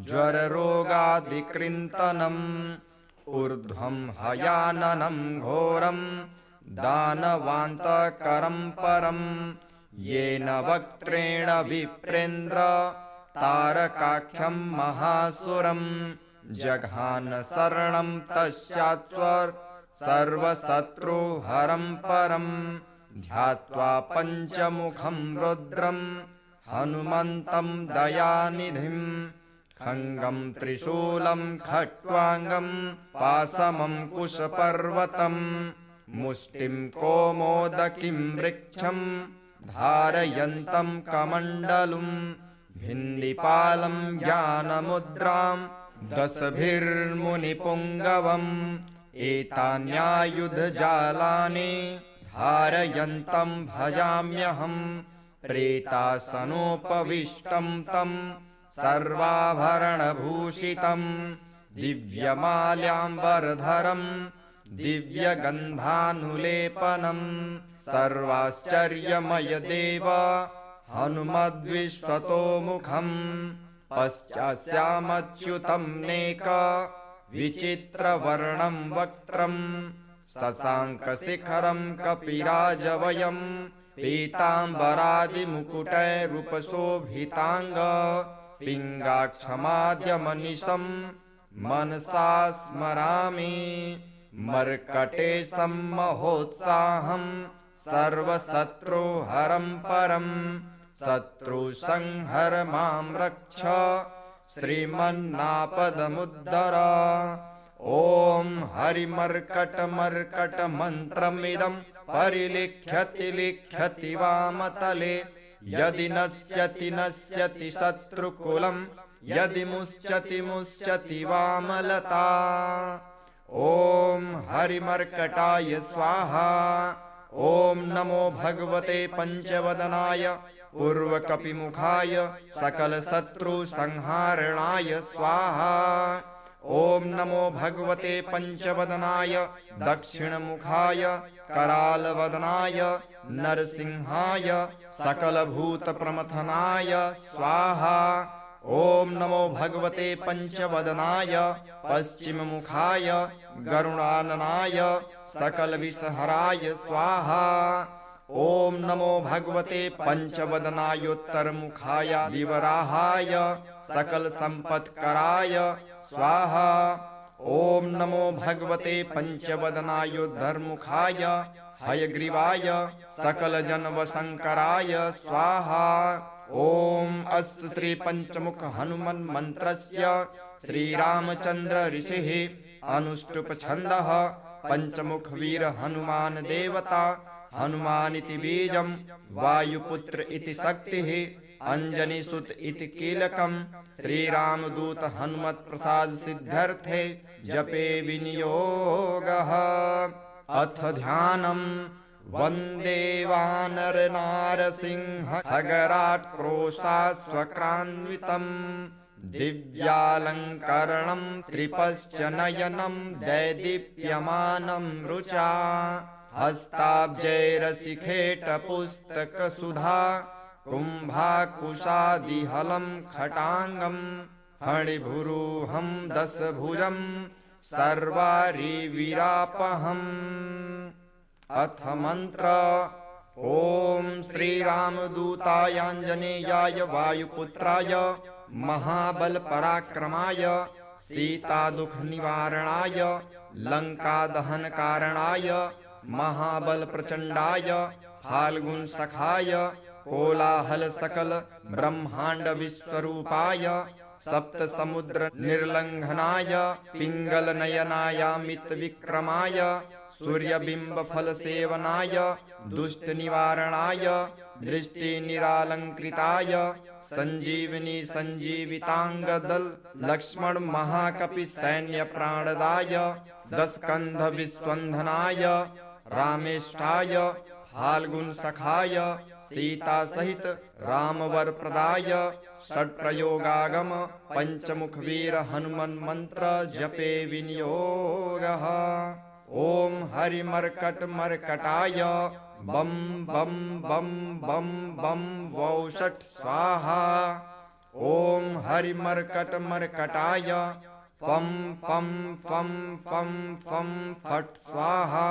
ज्वररोगादिकृन्तनम् ऊर्ध्वं हयाननं घोरं दानवान्तकरं परम् येन वक्त्रेण विप्रेन्द्र तारकाख्यं महासुरम् जघान शरणं तस्यात्वर सर्वशत्रुहरं परम् ध्यात्वा पञ्चमुखं रुद्रं हनुमन्तं दयानिधिं खङ्गं त्रिशूलं खट्वाङ्गं पाशमं कुशपर्वतं मुष्टिं कोमोदकीं वृक्षं धारयन्तं कमण्डलुं भिन्दिपालं ज्ञानमुद्रां दशभिर्मुनिपुङ्गवम् एतान्यायुधजालानि धारयन्तं भजाम्यहम् प्रेतासनोपविष्टं तं सर्वाभरणभूषितं दिव्यमाल्याम्बरधरं दिव्यगन्धानुलेपनं सर्वाश्चर्यमयदेव हनुमद्विश्वतोमुखम् पश्चास्यामच्युतं नेक विचित्रवर्णं वक्त्रम् शशाङ्कशिखरं कपिराजवयम् पीताम्बरादिमुकुटैरुपशोभिताङ्ग पिङ्गाक्षमाद्यमनिशं मनसा स्मरामि मर्कटेशं महोत्साहं सर्वशत्रुहरं परम् शत्रुसंहर मां रक्ष श्रीमन्नापदमुद्धर ॐ हरिमर्कटमर्कटमन्त्रमिदं परिलिख्यति लिख्यति वामतले यदि नश्यति नश्यति शत्रुकुलं यदि मुच्यति मुच्यति वामलता ॐ हरिमर्कटाय स्वाहा ॐ नमो भगवते पंचवदनाय पूर्वकपिमुखाय सकलशत्रुसंहारणाय स्वाहा ॐ नमो भगवते पंचवदनाय दक्षिणमुखाय करालवदनाय नरसिंहाय सकलभूतप्रमथनाय स्वाहा ॐ नमो भगवते पंचवदनाय पश्चिममुखाय गरुडाननाय सकलविषहराय स्वाहा ॐ नमो भगवते पंचवदनायोत्तरमुखाय दिवराहाय सकलसम्पत्कराय स्वाहा ॐ नमो भगवते पंचवदनायोद्धरमुखाय हयग्रीवाय सकलजनवशङ्कराय स्वाहा ॐ अस्य श्री पंचमुख हनुमन् मन्त्रस्य श्रीरामचन्द्र ऋषिः अनुष्टुप छन्दः पंचमुख वीर हनुमान देवता हनुमानिति बीजं वायुपुत्र इति शक्तिः अंजनीसुत इति कीलकं श्रीरामदूत हनुमत्प्रसाद सिद्ध्यर्थे जपे विनियोगः। अथ ध्यानम् वन्दे वानरनारसिंह खगराट्क्रोशाश्वक्रान्वितम् दिव्यालङ्करणं त्रिपश्च नयनं दैदीप्यमानं रुचा हस्ताब्जैरशिखेटपुस्तकसुधा कुम्भाकुशादिहलं खटाङ्गं फणिभुरुहं दशभुजं सर्वारिवीरापहम्। अथ मन्त्र ॐ श्रीरामदूतायाञ्जनेयाय वायुपुत्राय महाबलपराक्रमाय सीतादुःखनिवारणाय लङ्कादहनकारणाय महाबलप्रचण्डाय फाल्गुनसखाय कोलाहलसकल ब्रह्माण्डविश्वरूपाय सप्त समुद्र निर्लंघनाय पिंगल नयनायामित विक्रमाय सूर्यबिंब फल सेवनाय दुष्ट निवारणाय दृष्टि निरालंकृताय संजीवनी संजीवितांगदल लक्ष्मण महाकपि सैन्य प्राणदाय दस्कंध विस्वंधनाय रामेष्ठाय फाल्गुन सखाय सीता सहित रामवर प्रदाय षट्प्रयोगागम पंचमुख वीर हनुमन मंत्र जपे विनियोगः। ओम हरि मर्कट मर्कटाय बम बम बम बम बम वौषट स्वाहा। ओम हरि मर्कट मर्कटाय फम फम फम फम फम फट स्वाहा।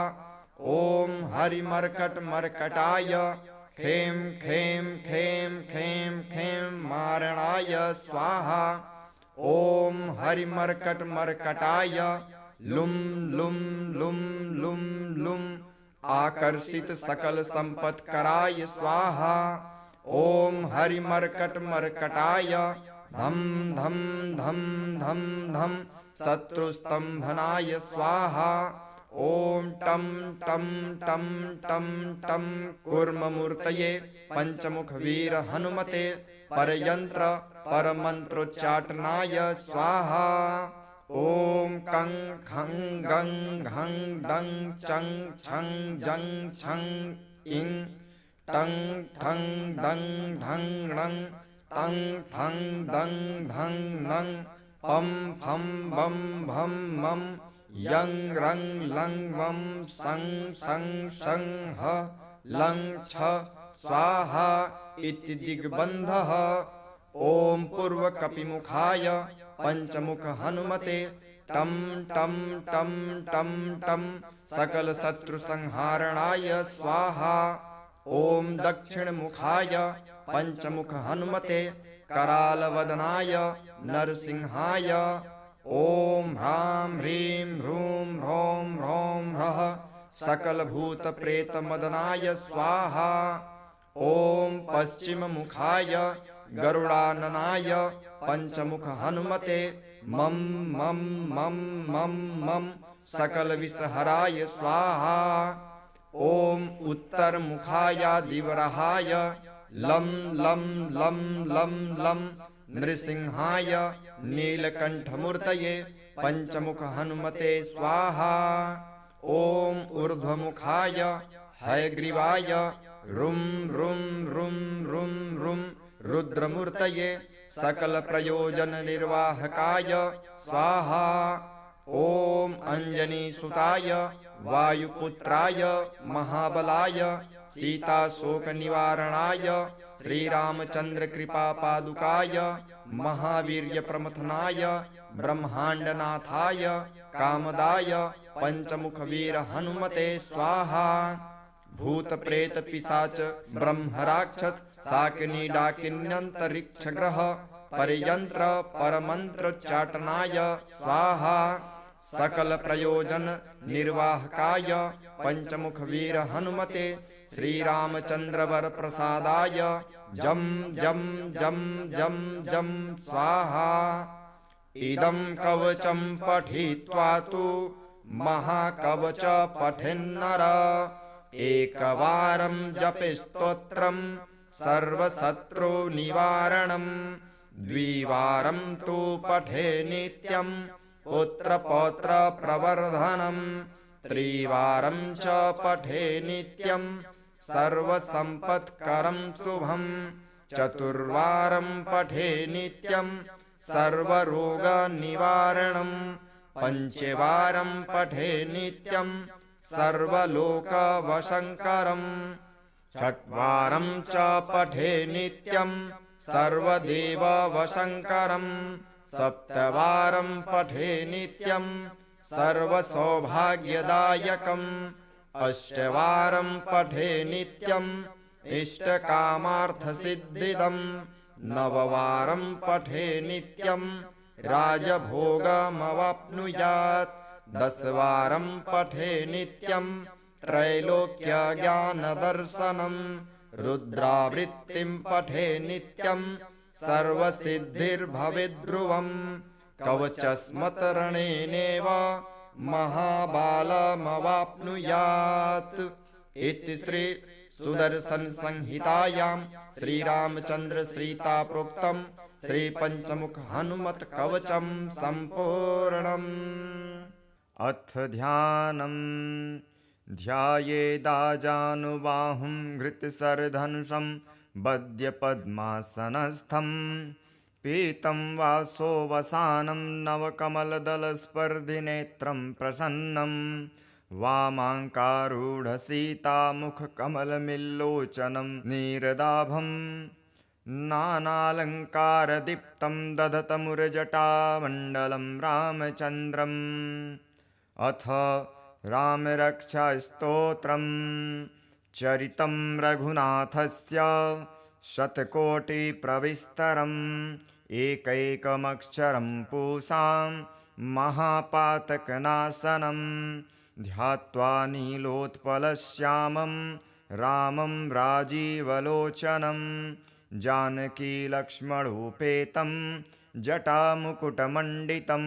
ओम हरि मर्कट मर्कटाय खेम खेम खेम खेम खेम मारणाय स्वाहा। ओम हरि मर्कट मर्कटाय लुम लुम लुम लुम लुम आकर्षित सकल संपत् कराय स्वाहा। ओम हरि मर्कट मर्कटाय धम धम धम धम धम शत्रुस्तंभनाय स्वाहा। ओम टम टम टम टम टम कूर्ममूर्तये पंचमुख वीर हनुमते परयंत्र परमंत्रोच्चाटनाय स्वाहा। ओम कं खं गं घं डं चं छं जं छं इं टं ठं डं ढं णं तं थं दं धं नं पम फम बम भम मम यं रं लं वं सं सं सं ह लं छ स्वाहा इति दिग्बन्धः। ओम पूर्व कपिमुखाय पंचमुख हनुमते टम टम टम टम टम सकल शत्रु संहारणाय स्वाहा। ओम दक्षिण मुखाय पंचमुख हनुमते कराल वदनाय नरसिंहाय। ओम ह्रां ह्रीं ह्रूं ह्रौं ह्रौं ह्रः सकल भूत प्रेत मदनाय स्वाहा। ओम पश्चिम मुखाय गरुडाननाय पंचमुख हनुमते मम मम मम मम मम सकल विषहराय स्वाहा। ओम उत्तर मुखायादिवरहाय लं लं लं लं लं नृसिंहाय नीलकंठमूर्तये पंचमुख हनुमते स्वाहा। ओम ऊर्ध्वमुखाय हयग्रीवाय रुं रुं रुं रुं रुं रुद्रमूर्तये सकल प्रयोजन निर्वाहकाय स्वाहा। ओम अंजनी सुताय वायुपुत्राय महाबलाय सीता शोक निवारणाय श्रीरामचंद्र कृपा पादुकाय महावीर्य प्रमथनाय ब्रह्मांडनाथाय कामदाय पंचमुख वीर हनुमते स्वाहा। भूत प्रेत पिशाच ब्रह्म राक्षस शाकिनी डाकिन्यंतरिक्ष ग्रह परयंत्र परमंत्रोच्चाटनाय स्वाहा। सकल प्रयोजन निर्वाहकाय पंचमुख वीर हनुमते श्रीरामचंद्र वर प्रसादाय जम जम जम जम जम स्वाहा। इदं कवचं पठित्वा तु महाकवच पठेन्नर एकवारं जपे स्तोत्रं सर्वशत्रुनिवारणं द्विवारं तु पठे नित्यं पुत्रपौत्र प्रवर्धनं त्रिवारं च पठे नित्यं सर्वसंपत्करं शुभं चतुर्वारं पठे नित्यं सर्वरोगनिवारणं पंचवारं पठे नित्यं सर्वलोकवशंकरं षट्वारं च पठे नित्यं सर्वदेववशंकरं सप्तवारं पठे नित्यं सर्वसौभाग्यदायकम् अष्टवारं पठे नित्यं इष्टकामार्थसिद्धिदं नववारं पठे नित्यं राजभोगमवाप्नुयात् दशवारं पठे नित्यं त्रैलोक्यज्ञानदर्शनं रुद्रावृत्तिं पठे नित्यं सर्वसिद्धिर्भवेद्ध्रुवम् कवचस्मतरणेनेव महाबालमवाप्नुयात् इति श्री सुदर्शन संहितायां श्रीरामचंद्र सीता प्रोक्तम् श्री पंचमुख हनुमत कवचम संपूर्णम्। अथ ध्यानम् ध्यायेदाजानुबाहुं घृतसरधनुषं बद्ध्यपद्मासनस्थं पीतं वासो वसानं नवकमलदलस्पर्धिनेत्रं प्रसन्नं वामाङ्कारूढसीतामुखकमलमिल्लोचनं नीरदाभं नानालङ्कारदीप्तं दधतमुरजटामण्डलं रामचन्द्रम्। अथ रामरक्षास्तोत्रम् चरितं रघुनाथस्य शतकोटिप्रविस्तरम् एकैकमक्षरं पूसां महापातकनाशनं ध्यात्वा नीलोत्पलश्यामं रामं राजीवलोचनं जानकीलक्ष्मणोपेतं जटामुकुटमण्डितं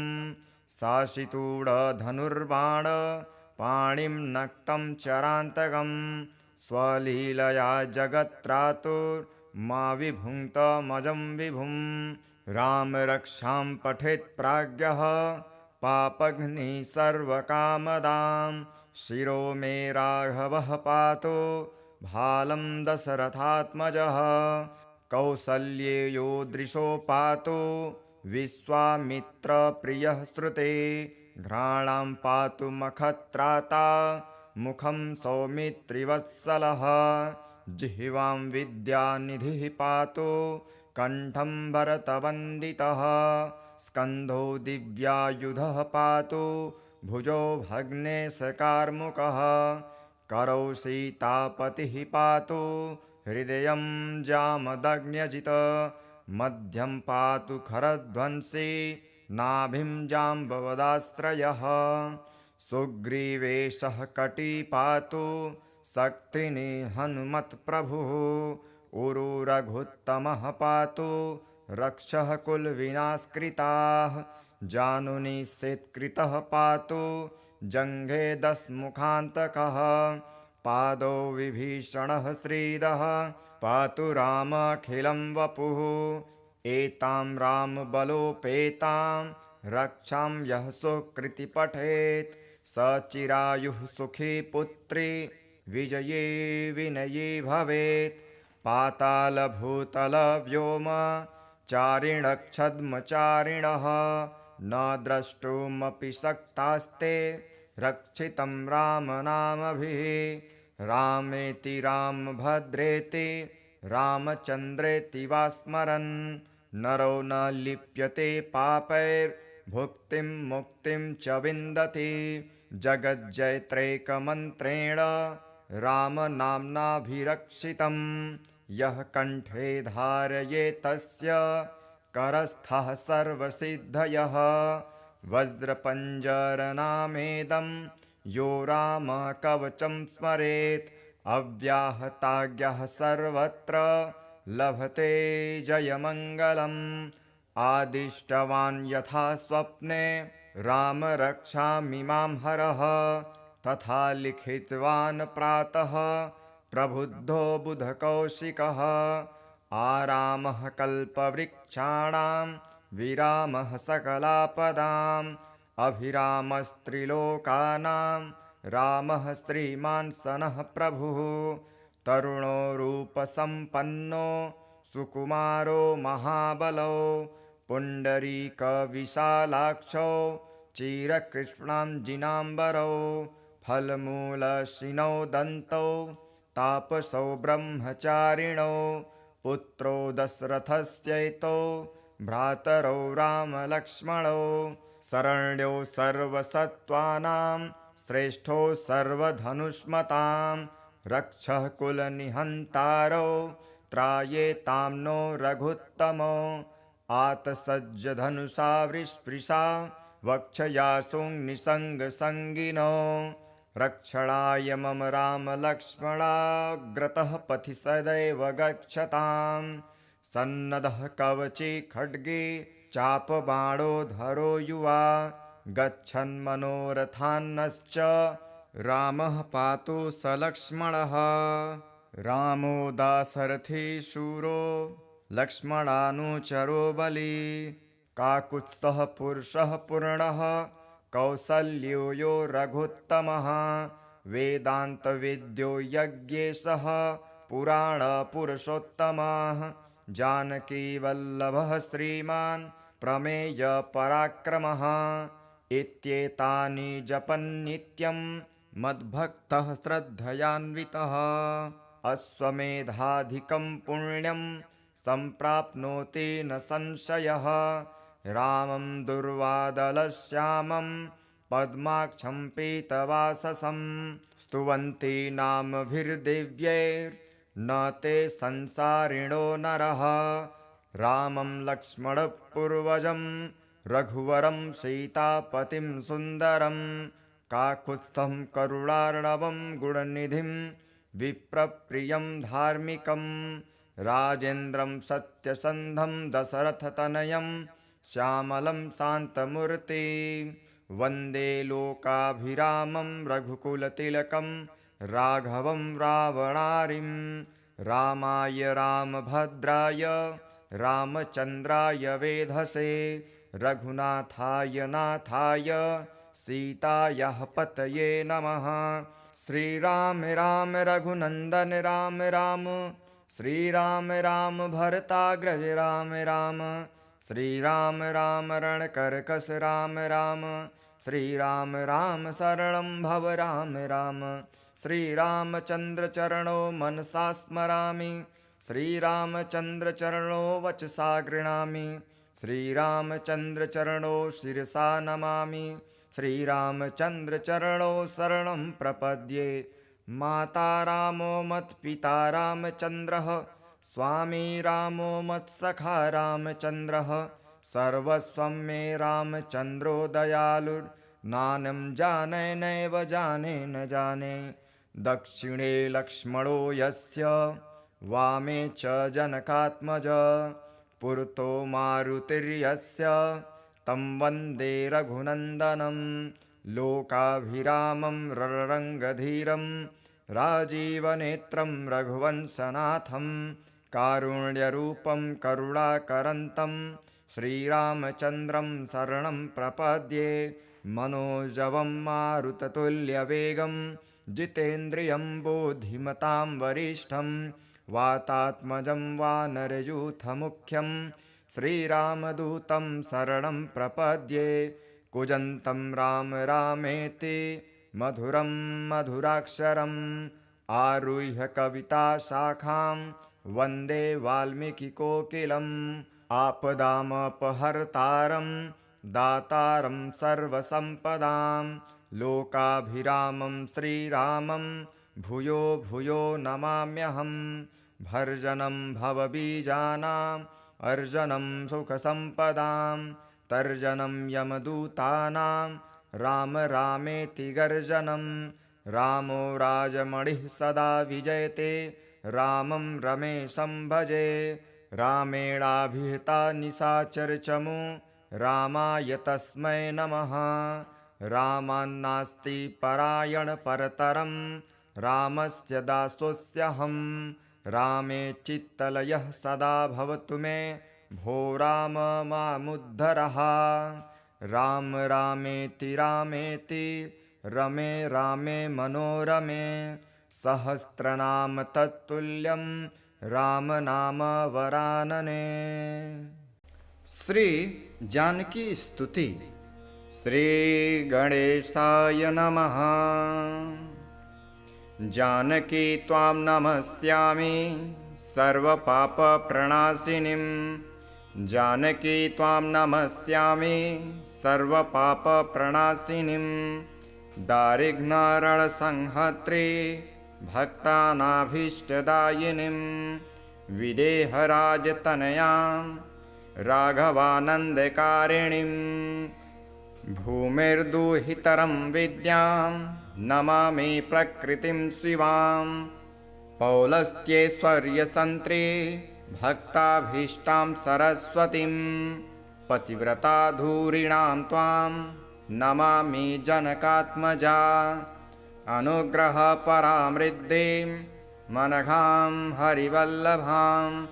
साशितूढधनुर्बाण पाणिं नक्तं चरान्तकं स्वलीलया जगत्त्रातुर्मा विभुङ्क्तमजं विभुं रामरक्षां पठेत् प्राज्ञः पापघ्निः सर्वकामदां शिरो मे राघवः पातु भालं दशरथात्मजः कौसल्येयो दृशो पातु विश्वामित्रप्रियः श्रुते घ्राणां पातु मखत्राता मुखं सौमित्रिवत्सलः जिह्वां विद्यानिधिः पातु कण्ठं भरतवन्दितः स्कन्धो दिव्यायुधः पातु भुजो भग्नेशकार्मुकः करौ सीतापतिः पातु हृदयं जामदग्न्यजित मध्यं पातु खरध्वंसी नाभिं जाम्बवदाश्रयः सुग्रीवेशः कटी पातु शक्तिनि हनुमत्प्रभुः उरु रघुत्तमः पातु रक्षः कुलविनाशकृताः जानुनिषेत्कृतः पातु जङ्घे दशमुखान्तकः पादौ विभीषणः श्रीदः पातु रामखिलं वपुः एतां रामबलोपेतां रक्षां यः सुकृति पठेत् स चिरायुः सुखी पुत्री विजये विनयी भवेत् पातालभूतलव्योम चारिणक्षद्मचारिणः न द्रष्टुमपि शक्तास्ते रक्षितं रामनामभिः रामेति रामभद्रेति रामचन्द्रेति वा स्मरन् नरो न लिप्यते पापैर्भुक्तिं मुक्तिं च विन्दति जगज्जयत्रैकमन्त्रेण रामनाम्नाभिरक्षितं यः कण्ठे धारयेत् तस्य करस्थः सर्वसिद्धयः वज्रपञ्जरनामेदं यो रामकवचं स्मरेत् अव्याहताज्ञः सर्वत्र लभते जयमङ्गलम् आदिष्टवान् यथा स्वप्ने रामरक्षामिमां हरः तथा लिखितवान् प्रातः प्रबुद्धो बुधकौशिकः आरामः कल्पवृक्षाणां विरामः सकलापदाम् अभिरामस्त्रिलोकानां रामः श्रीमान् सनः प्रभुः तरुणो रूपसम्पन्नो सुकुमारो महाबलो पुण्डरीकविशालाक्षो चिरकृष्णाञ्जिनाम्बरो फलमूलशिनो दन्तौ तापसौ ब्रह्मचारिणौ पुत्रो दशरथस्यैतो भ्रातरौ रामलक्ष्मणौ शरण्यो सर्वसत्त्वानां श्रेष्ठो सर्वधनुष्मतां रक्षः कुलनिहन्तारो त्रायेतां नो रघुत्तमो आतसज्जधनुषा वृष्पृशा वक्षयासुं निसङ्गसङ्गिनो रक्षणाय मम रामलक्ष्मणाग्रतः पथि सदैव गच्छताम् सन्नदः कवचे खड्गे चापबाणोधरो युवा गच्छन्मनोरथान्नश्च रामः पातु स लक्ष्मणः। रामो दाशरथी शूरो लक्ष्मणानुचरो बली काकुत्स्थः पुरुषः पूर्णः कौसल्यो यो रघुत्तमः वेदान्तविद्यो यज्ञेशः पुराणपुरुषोत्तमः जानकीवल्लभः श्रीमान् प्रमेयपराक्रमः इत्येतानि जपन्नित्यं मद्भक्तः श्रद्धयान्वितः अश्वमेधाधिकं पुण्यं सम्प्राप्नोति न संशयः। रामं दुर्वादलश्यामं पद्माक्षं पीतवाससं स्तुवन्ति नामभिर्दिव्यैर्न ते संसारिणो नरः। रामं लक्ष्मणपूर्वजं रघुवरं सीतापतिं सुन्दरं काकुत्स्थं करुणार्णवं गुणनिधिं विप्रप्रियं धार्मिकं राजेन्द्रं सत्यसन्धं दशरथतनयं श्यामलं शान्तमूर्ति वन्दे लोकाभिरामं रघुकुलतिलकं राघवं रावणारिं रामाय रामभद्राय रामचन्द्राय वेधसे रघुनाथाय नाथाय सीतायाः पतये नमः। श्रीराम राम रघुनन्दन राम राम श्रीराम राम भरताग्रज राम राम श्रीराम राम रणकर्कश राम राम श्रीराम राम शरणं भव राम राम श्रीरामचन्द्रचरणो मनसा स्मरामि श्रीरामचन्द्रचरणो वचसा गृह्णामि श्रीरामचन्द्रचरणो शिरसा नमामि श्रीरामचन्द्रचरणो शरणं प्रपद्ये। माता रामो मत्पिता रामचन्द्रः स्वामी रामो मत्सखा रामचन्द्रः सर्वस्वं मे रामचन्द्रो दयालुर्नानं जाने नैव जाने न जाने। दक्षिणे लक्ष्मणो यस्य वामे च जनकात्मज पुरतो मारुतिर्यस्य तं वन्दे रघुनन्दनं लोकाभिरामं रणरङ्गधीरं राजीवनेत्रं रघुवंशनाथं कारुण्यरूपं करुणाकरन्तं श्रीरामचन्द्रं शरणं प्रपद्ये। मनोजवं मारुततुल्यवेगं जितेन्द्रियं बुद्धिमतां वरिष्ठं वातात्मजं वानरयूथमुख्यं श्रीरामदूतं शरणं प्रपद्ये। कूजन्तं राम रामेति मधुरं मधुराक्षरम् आरुह्य कविताशाखां वन्दे वाल्मीकिकोकिलम् आपदामपहर्तारं दातारं सर्वसम्पदां लोकाभिरामं श्रीरामं भूयो भूयो नमाम्यहम्। भर्जनं भवबीजानाम् अर्जनं सुखसम्पदां तर्जनं यमदूतानां राम रामेति गर्जनं रामो राजमणिः सदा विजयते रामं रमेशं भजे। रामेणाभिहिता निशाचरचमू रामाय तस्मै नमः। रामान्नास्ति परायण परतरं रामस्य दासोऽस्यहं रामे चित्तलयः सदा भवतु मे भो राम मामुद्धरः। राम रामेति रामेति रमे रामे मनोरमे सहस्रनाम तत्तुल्यं राम नाम वरानने। श्री जानकी स्तुति। श्री गणेशाय नमः। जानकी त्वां नमस्यामि सर्वपापप्रणाशिनीं जानकी त्वां नमस्यामि सर्वपापप्रणाशिनीं दारिघ्नरणसंहर्त्री भक्तानाभीष्टदायिनीं विदेहराजतनयां राघवानन्दकारिणीं भूमिर्दुहितरं विद्यां नमामि प्रकृतिं शिवां पौलस्त्यैश्वर्यसन्त्री भक्ताभीष्टां सरस्वतीं पतिव्रताधूरिणां त्वां नमामि जनकात्मजा अनुग्रहपरामृद्धिं मनघां हरिवल्लभाम्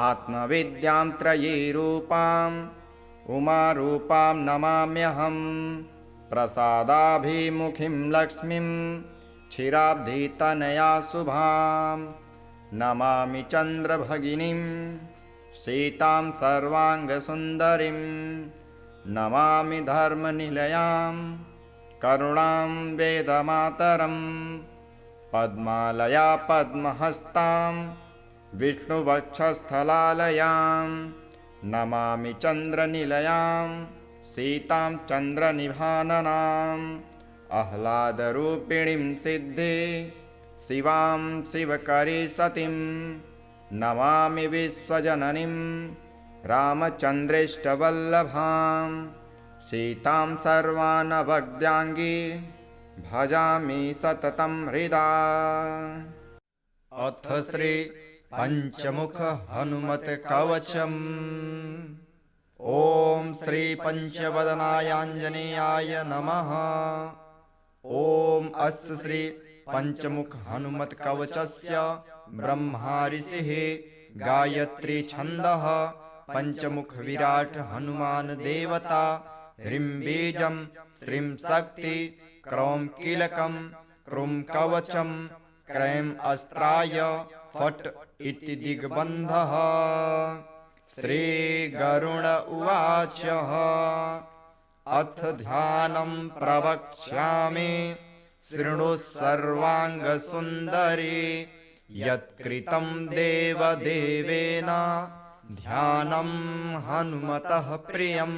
आत्मविद्यां त्रयीरूपाम् उमारूपां नमाम्यहम् प्रसादाभिमुखीं लक्ष्मीं क्षीराब्धितनया शुभां नमामि चन्द्रभगिनीं सीतां सर्वाङ्गसुन्दरीं नमामि धर्मनिलयां करुणां वेदमातरं पद्मालया पद्महस्तां विष्णुवक्षस्थलालयां नमामि चन्द्रनिलयां सीतां चन्द्रनिभाननाम् आह्लादरूपिणीं सिद्धे शिवां शिवकरी सतीं नमामि विश्वजननीं रामचन्द्रेष्टवल्लभां सीतां सर्वानवद्याङ्गी भजामि सततं हृदा। अथ श्री पंचमुख हनुमत कवचम्। ओम श्री पंचवदनायांजनेयाय नमः। ओम अस्य श्री पंचमुख हनुमत कवचस्य ब्रह्मा ऋषिः गायत्री छन्दः पंचमुख विराट हनुमान देवता ह्रीं बीजं श्रीं शक्ति क्रौं कीलकं क्रूं कवचं क्रैं अस्त्राय फट् इति दिग्बन्धः। श्रीगरुड उवाच अथ ध्यानं प्रवक्ष्यामि शृणु सर्वाङ्गसुन्दरी यत्कृतं देवदेवेन ध्यानं हनुमतः प्रियं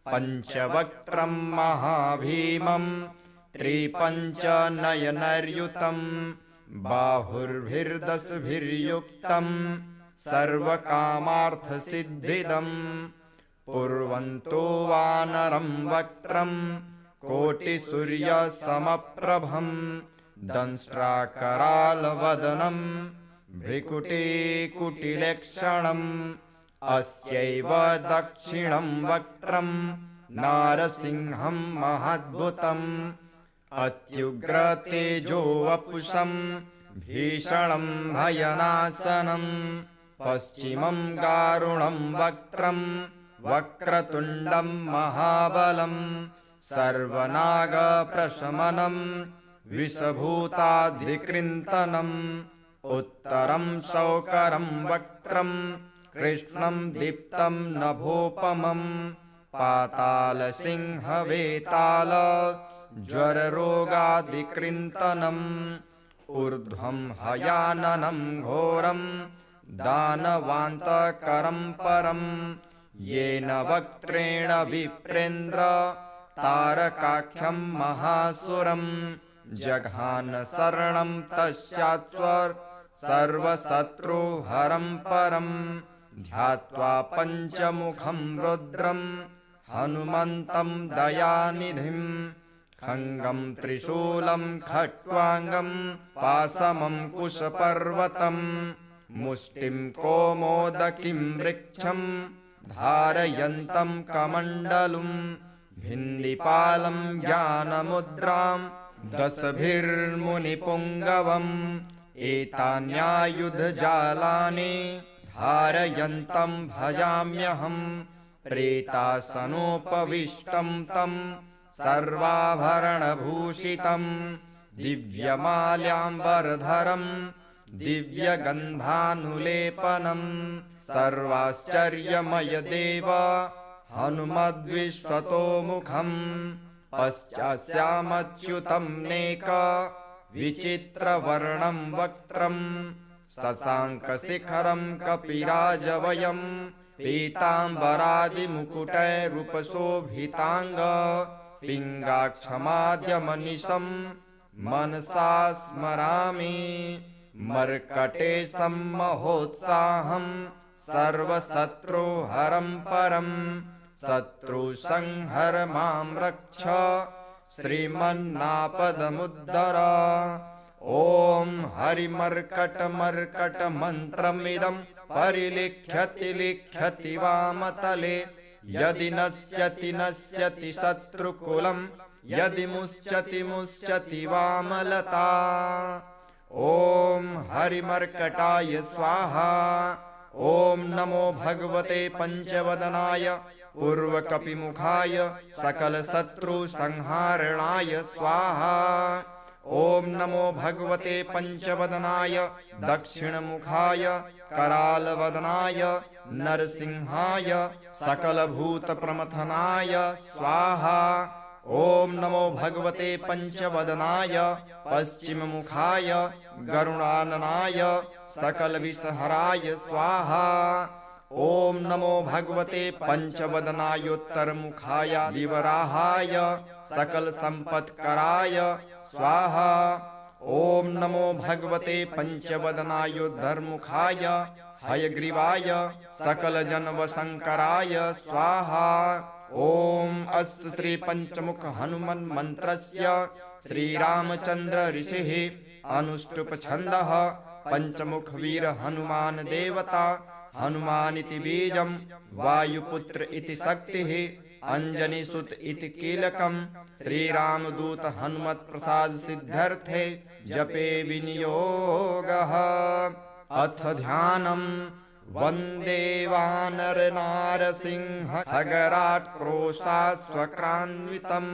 पञ्चवक्त्रं महाभीमं त्रिपञ्चनयनर्युतं बाहुर्भिर्दशभिर्युक्तं सर्वकामार्थसिद्धिदं पूर्वन्तो वानरं वक्त्रं कोटिसूर्यसमप्रभं दंष्ट्राकरालवदनं भ्रिकुटिकुटिलक्षणम् अस्यैव दक्षिणं वक्त्रं नारसिंहं महाद्भुतम् अत्युग्रतेजोवपुषं भीषणं भयनाशनं पश्चिमं गारुणं वक्त्रं वक्रतुण्डं महाबलं सर्वनागप्रशमनं विषभूताधिकृन्तनम् उत्तरं शौकरं वक्त्रं कृष्णं दीप्तं नभोपमं पातालसिंहवेताल ज्वररोगादिकृन्तनम् ऊर्ध्वं हयाननं घोरं दानवान्तकरं परं येन वक्त्रेण विप्रेन्द्र तारकाख्यं महासुरं जघान शरणं तस्यात्वर सर्वशत्रुहरं परं ध्यात्वा पञ्चमुखं रुद्रं हनुमन्तं दयानिधिं खङ्गं त्रिशूलं खट्वाङ्गं पाशमं कुशपर्वतं मुष्टिं कौमोदकीं वृक्षं धारयन्तं कमण्डलुं भिन्दिपालं ज्ञानमुद्रां दशभिर्मुनिपुङ्गवम् एतान्यायुधजालानि धारयन्तं भजाम्यहं प्रेतासनोपविष्टं तं सर्वाभरणभूषितं दिव्यमाल्याम्बरधरं दिव्यगन्धानुलेपनं सर्वाश्चर्यमयदेव हनुमद्विश्वतोमुखम् पश्चास्यामच्युतं नेक विचित्रवर्णं वक्त्रं शशाङ्कशिखरं कपिराजवयं पीताम्बरादिमुकुटैरुपशोभिताङ्ग पिङ्गाक्षमाद्यमनिशं मनसा स्मरामि मर्कटेशं महोत्साहं सर्वशत्रुहरं परं शत्रुसंहर मां रक्ष श्रीमन्नापदमुद्धर। ॐ हरिमर्कटमर्कटमन्त्रमिदं परिलिख्यति लिख्यति वामतले यदि नश्यति नश्यति शत्रुकुलं यदि मुच्यति मुच्यति वामलता। ॐ हरिमर्कटाय स्वाहा। ॐ नमो भगवते पंचवदनाय पूर्वकपिमुखाय सकलशत्रुसंहारणाय स्वाहा। ॐ नमो भगवते पंचवदनाय दक्षिणमुखाय करालवदनाय नरसिंहाय सकलभूतप्रमथनाय स्वाहा। ॐ नमो भगवते पंचवदनाय पश्चिममुखाय गरुडाननाय सकलविषहराय स्वाहा। ॐ नमो भगवते पंचवदनायोत्तरमुखाय दिवराहाय सकलसम्पत्कराय स्वाहा। ॐ नमो भगवते पंचवदनायोद्धरमुखाय हयग्रीवाय सकलजनवशङ्कराय स्वाहा। ॐ अस्य श्री पंचमुख हनुमन् मन्त्रस्य श्रीरामचन्द्र ऋषिः अनुष्टुप छन्दः पंचमुख वीर हनुमान देवता हनुमानिति बीजं वायुपुत्र इति शक्तिः अंजनीसुत इति कीलकं श्रीरामदूत हनुमत् प्रसाद सिद्ध्यर्थे जपे विनियोगः। अथ ध्यानम् वन्दे वानर नारसिंह खगराट् क्रोशाश्वक्रान्वितं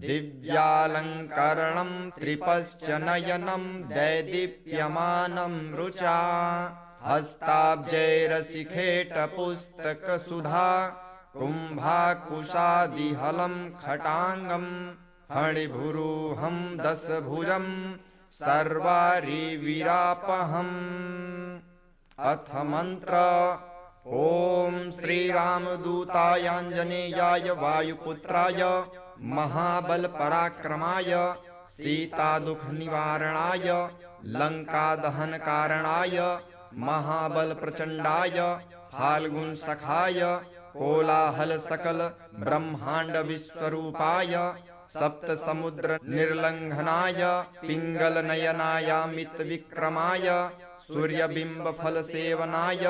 दिव्यालङ्करणं त्रिपश्च नयनं दैदीप्यमानं रुचा हस्ताब्जैरशिखेटपुस्तकसुधा कुम्भाकुशादिहलं खटाङ्गं फणिभुरूहं दशभुजं सर्वारिवीरापहम्। अथ मंत्र। ॐ श्रीरामदूतायाञ्जनेयाय वायुपुत्राय महाबलपराक्रमाय सीतादुःखनिवारणाय लङ्कादहनकारणाय महाबलप्रचण्डाय फाल्गुनसखाय कोलाहलसकल ब्रह्माण्डविश्वरूपाय सप्तसमुद्र निर्लङ्घनाय पिङ्गलनयनायामितविक्रमाय सूर्यबिम्बफलसेवनाय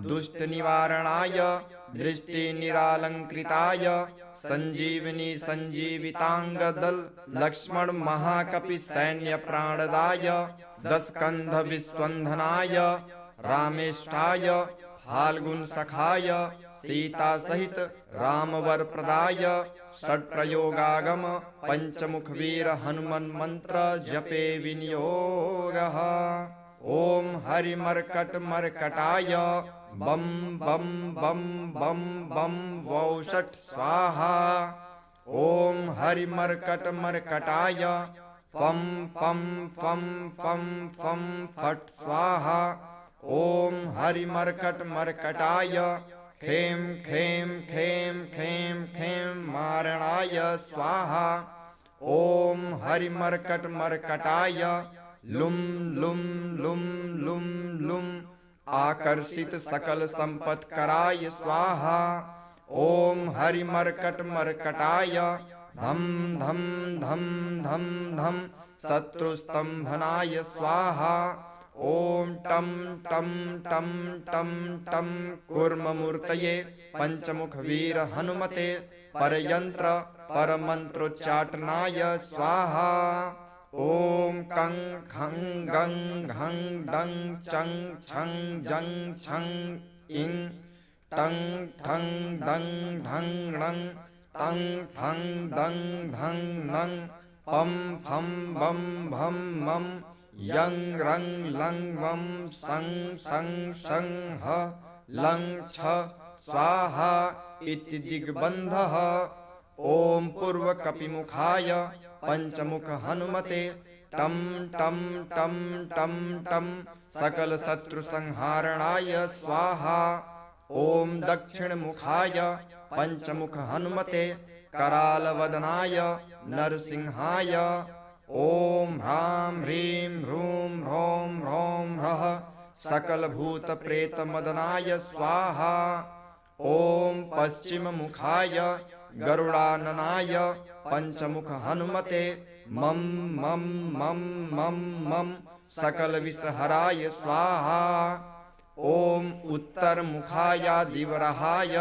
दुष्टनिवारणाय दृष्टिनिरालङ्कृताय सञ्जीवनी सञ्जीविताङ्गदल लक्ष्मण महाकपि सैन्यप्राणदाय दशकन्धविस्वन्धनाय रामेष्ठाय फाल्गुनसखाय सीतासहित रामवरप्रदाय षट्प्रयोगागम पंचमुखवीर हनुमन्मन्त्र जपे विनियोगः। ॐ हरिमर्कटमर्कटाय बम बम बम बम बम वौषट् स्वाहा। ॐ हरिमर्कटमर्कटाय फं फं फं फं फं फट् स्वाहा। ॐ हरिमर्कटमर्कटाय खें खें खें खें खें मारणाय स्वाहा। ॐ हरिमर्कटमर्कटाय लुम लुम लुम लुम लुम आकर्षित सकल संपत्कराय स्वाहा। ॐ हरिमर्कटमर्कटाय धम धम धम धम धम शत्रुस्तंभनाय स्वाहा। ॐ टम टम टम टम टम कूर्ममूर्तये पंचमुखवीर हनुमते परयंत्र परमंत्रोच्चाटनाय स्वाहा। ॐ कं खं गं घं डं चं छं जं छं इं टं ठं डं ढं णं तं थं दं धं नं पं फं बं भं मं यं रं लं वं सं सं शं ह लं छ स्वाहा इति दिग्बन्धः। ॐ पूर्वकपिमुखाय पंचमुख हनुमते टम टम टम टम टम सकल शत्रु संहारणाय स्वाहा। ॐ दक्षिणमुखाय पंचमुख हनुमते करालवदनाय नरसिंहाय ॐ ह्रां ह्रीं ह्रूं ह्रौं ह्रौं ह्रः सकलभूतप्रेतमदनाय स्वाहा। ॐ पश्चिममुखाय गरुडाननाय पंचमुख हनुमते मम मम मम मम मम सकलविषहराय स्वाहा। ॐ उत्तरमुखायादिवरहाय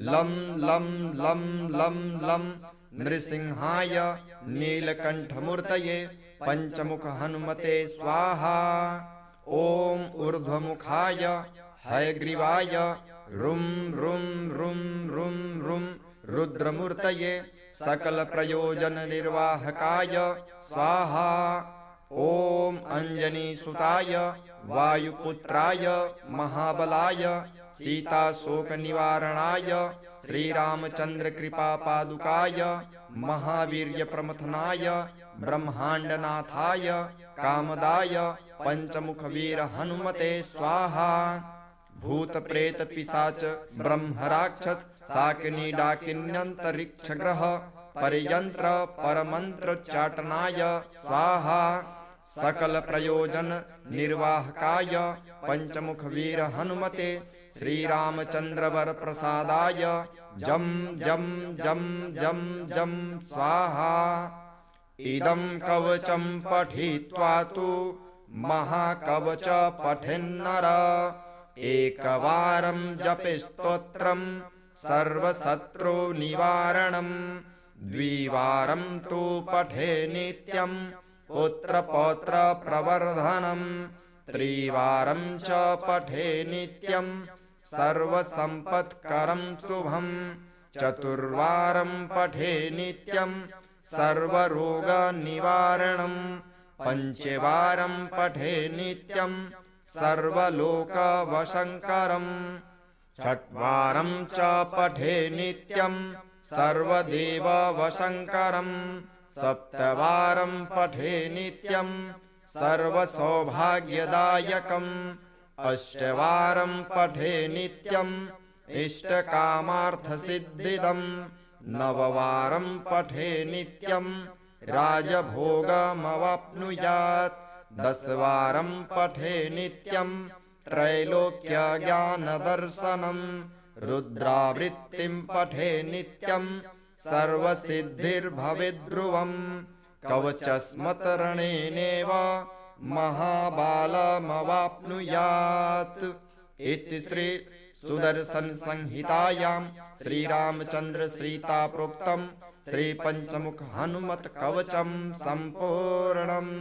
लं लं लं लं लं नृसिंहाय नीलकण्ठमूर्तये पञ्चमुख हनुमते स्वाहा। ॐ ऊर्ध्वमुखाय हयग्रीवाय रुं रुं रुं रुं रुं रुद्रमूर्तये सकलप्रयोजननिर्वाहकाय स्वाहा। ॐ अञ्जनीसुताय वायुपुत्राय महाबलाय सीताशोकनिवारणाय श्रीरामचन्द्रकृपापादुकाय महावीर्यप्रमथनाय ब्रह्माण्डनाथाय कामदाय पञ्चमुखवीर हनुमते स्वाहा। भूतप्रेतपिशाच ब्रह्मराक्षस शाकिनीडाकिन्यन्तरिक्षग्रह परियन्त्र परमन्त्रोच्चाटनाय स्वाहा। सकल प्रयोजन निर्वाहकाय पञ्चमुखवीर हनुमते श्रीरामचन्द्रवर प्रसादाय जं जं जं जं जं स्वाहा। इदं कवचं पठित्वा तु महाकवच पठेन्नर एकवारं जपेस्तोत्रं सर्वशत्रुनिवारणं द्विवारं तु पठे नित्यं पुत्रपौत्रप्रवर्धनं त्रिवारं च पठे नित्यं सर्वसम्पत्करं शुभं चतुर्वारं पठे नित्यं सर्वरोगनिवारणं पञ्चवारं पठे नित्यं सर्वलोकवशङ्करं षट्वारं च पठे नित्यं सर्वदेववशङ्करं सप्तवारं पठे नित्यं सर्वसौभाग्यदायकम् अष्टवारं पठे नित्यं इष्टकामार्थसिद्धिदं नववारं पठे नित्यं राजभोगमवाप्नुयात् दशवारं पठे नित्यं त्रैलोक्यज्ञानदर्शनं रुद्रावृत्तिं पठे नित्यं सर्वसिद्धिर्भवेद्ध्रुवं कवचस्मतरणेनेव महाबालमवाप्नुयात्। इति श्री सुदर्शन संहितायां श्रीरामचन्द्र सीता प्रोक्तं श्री पंचमुख हनुमत कवचं सम्पूर्णम्।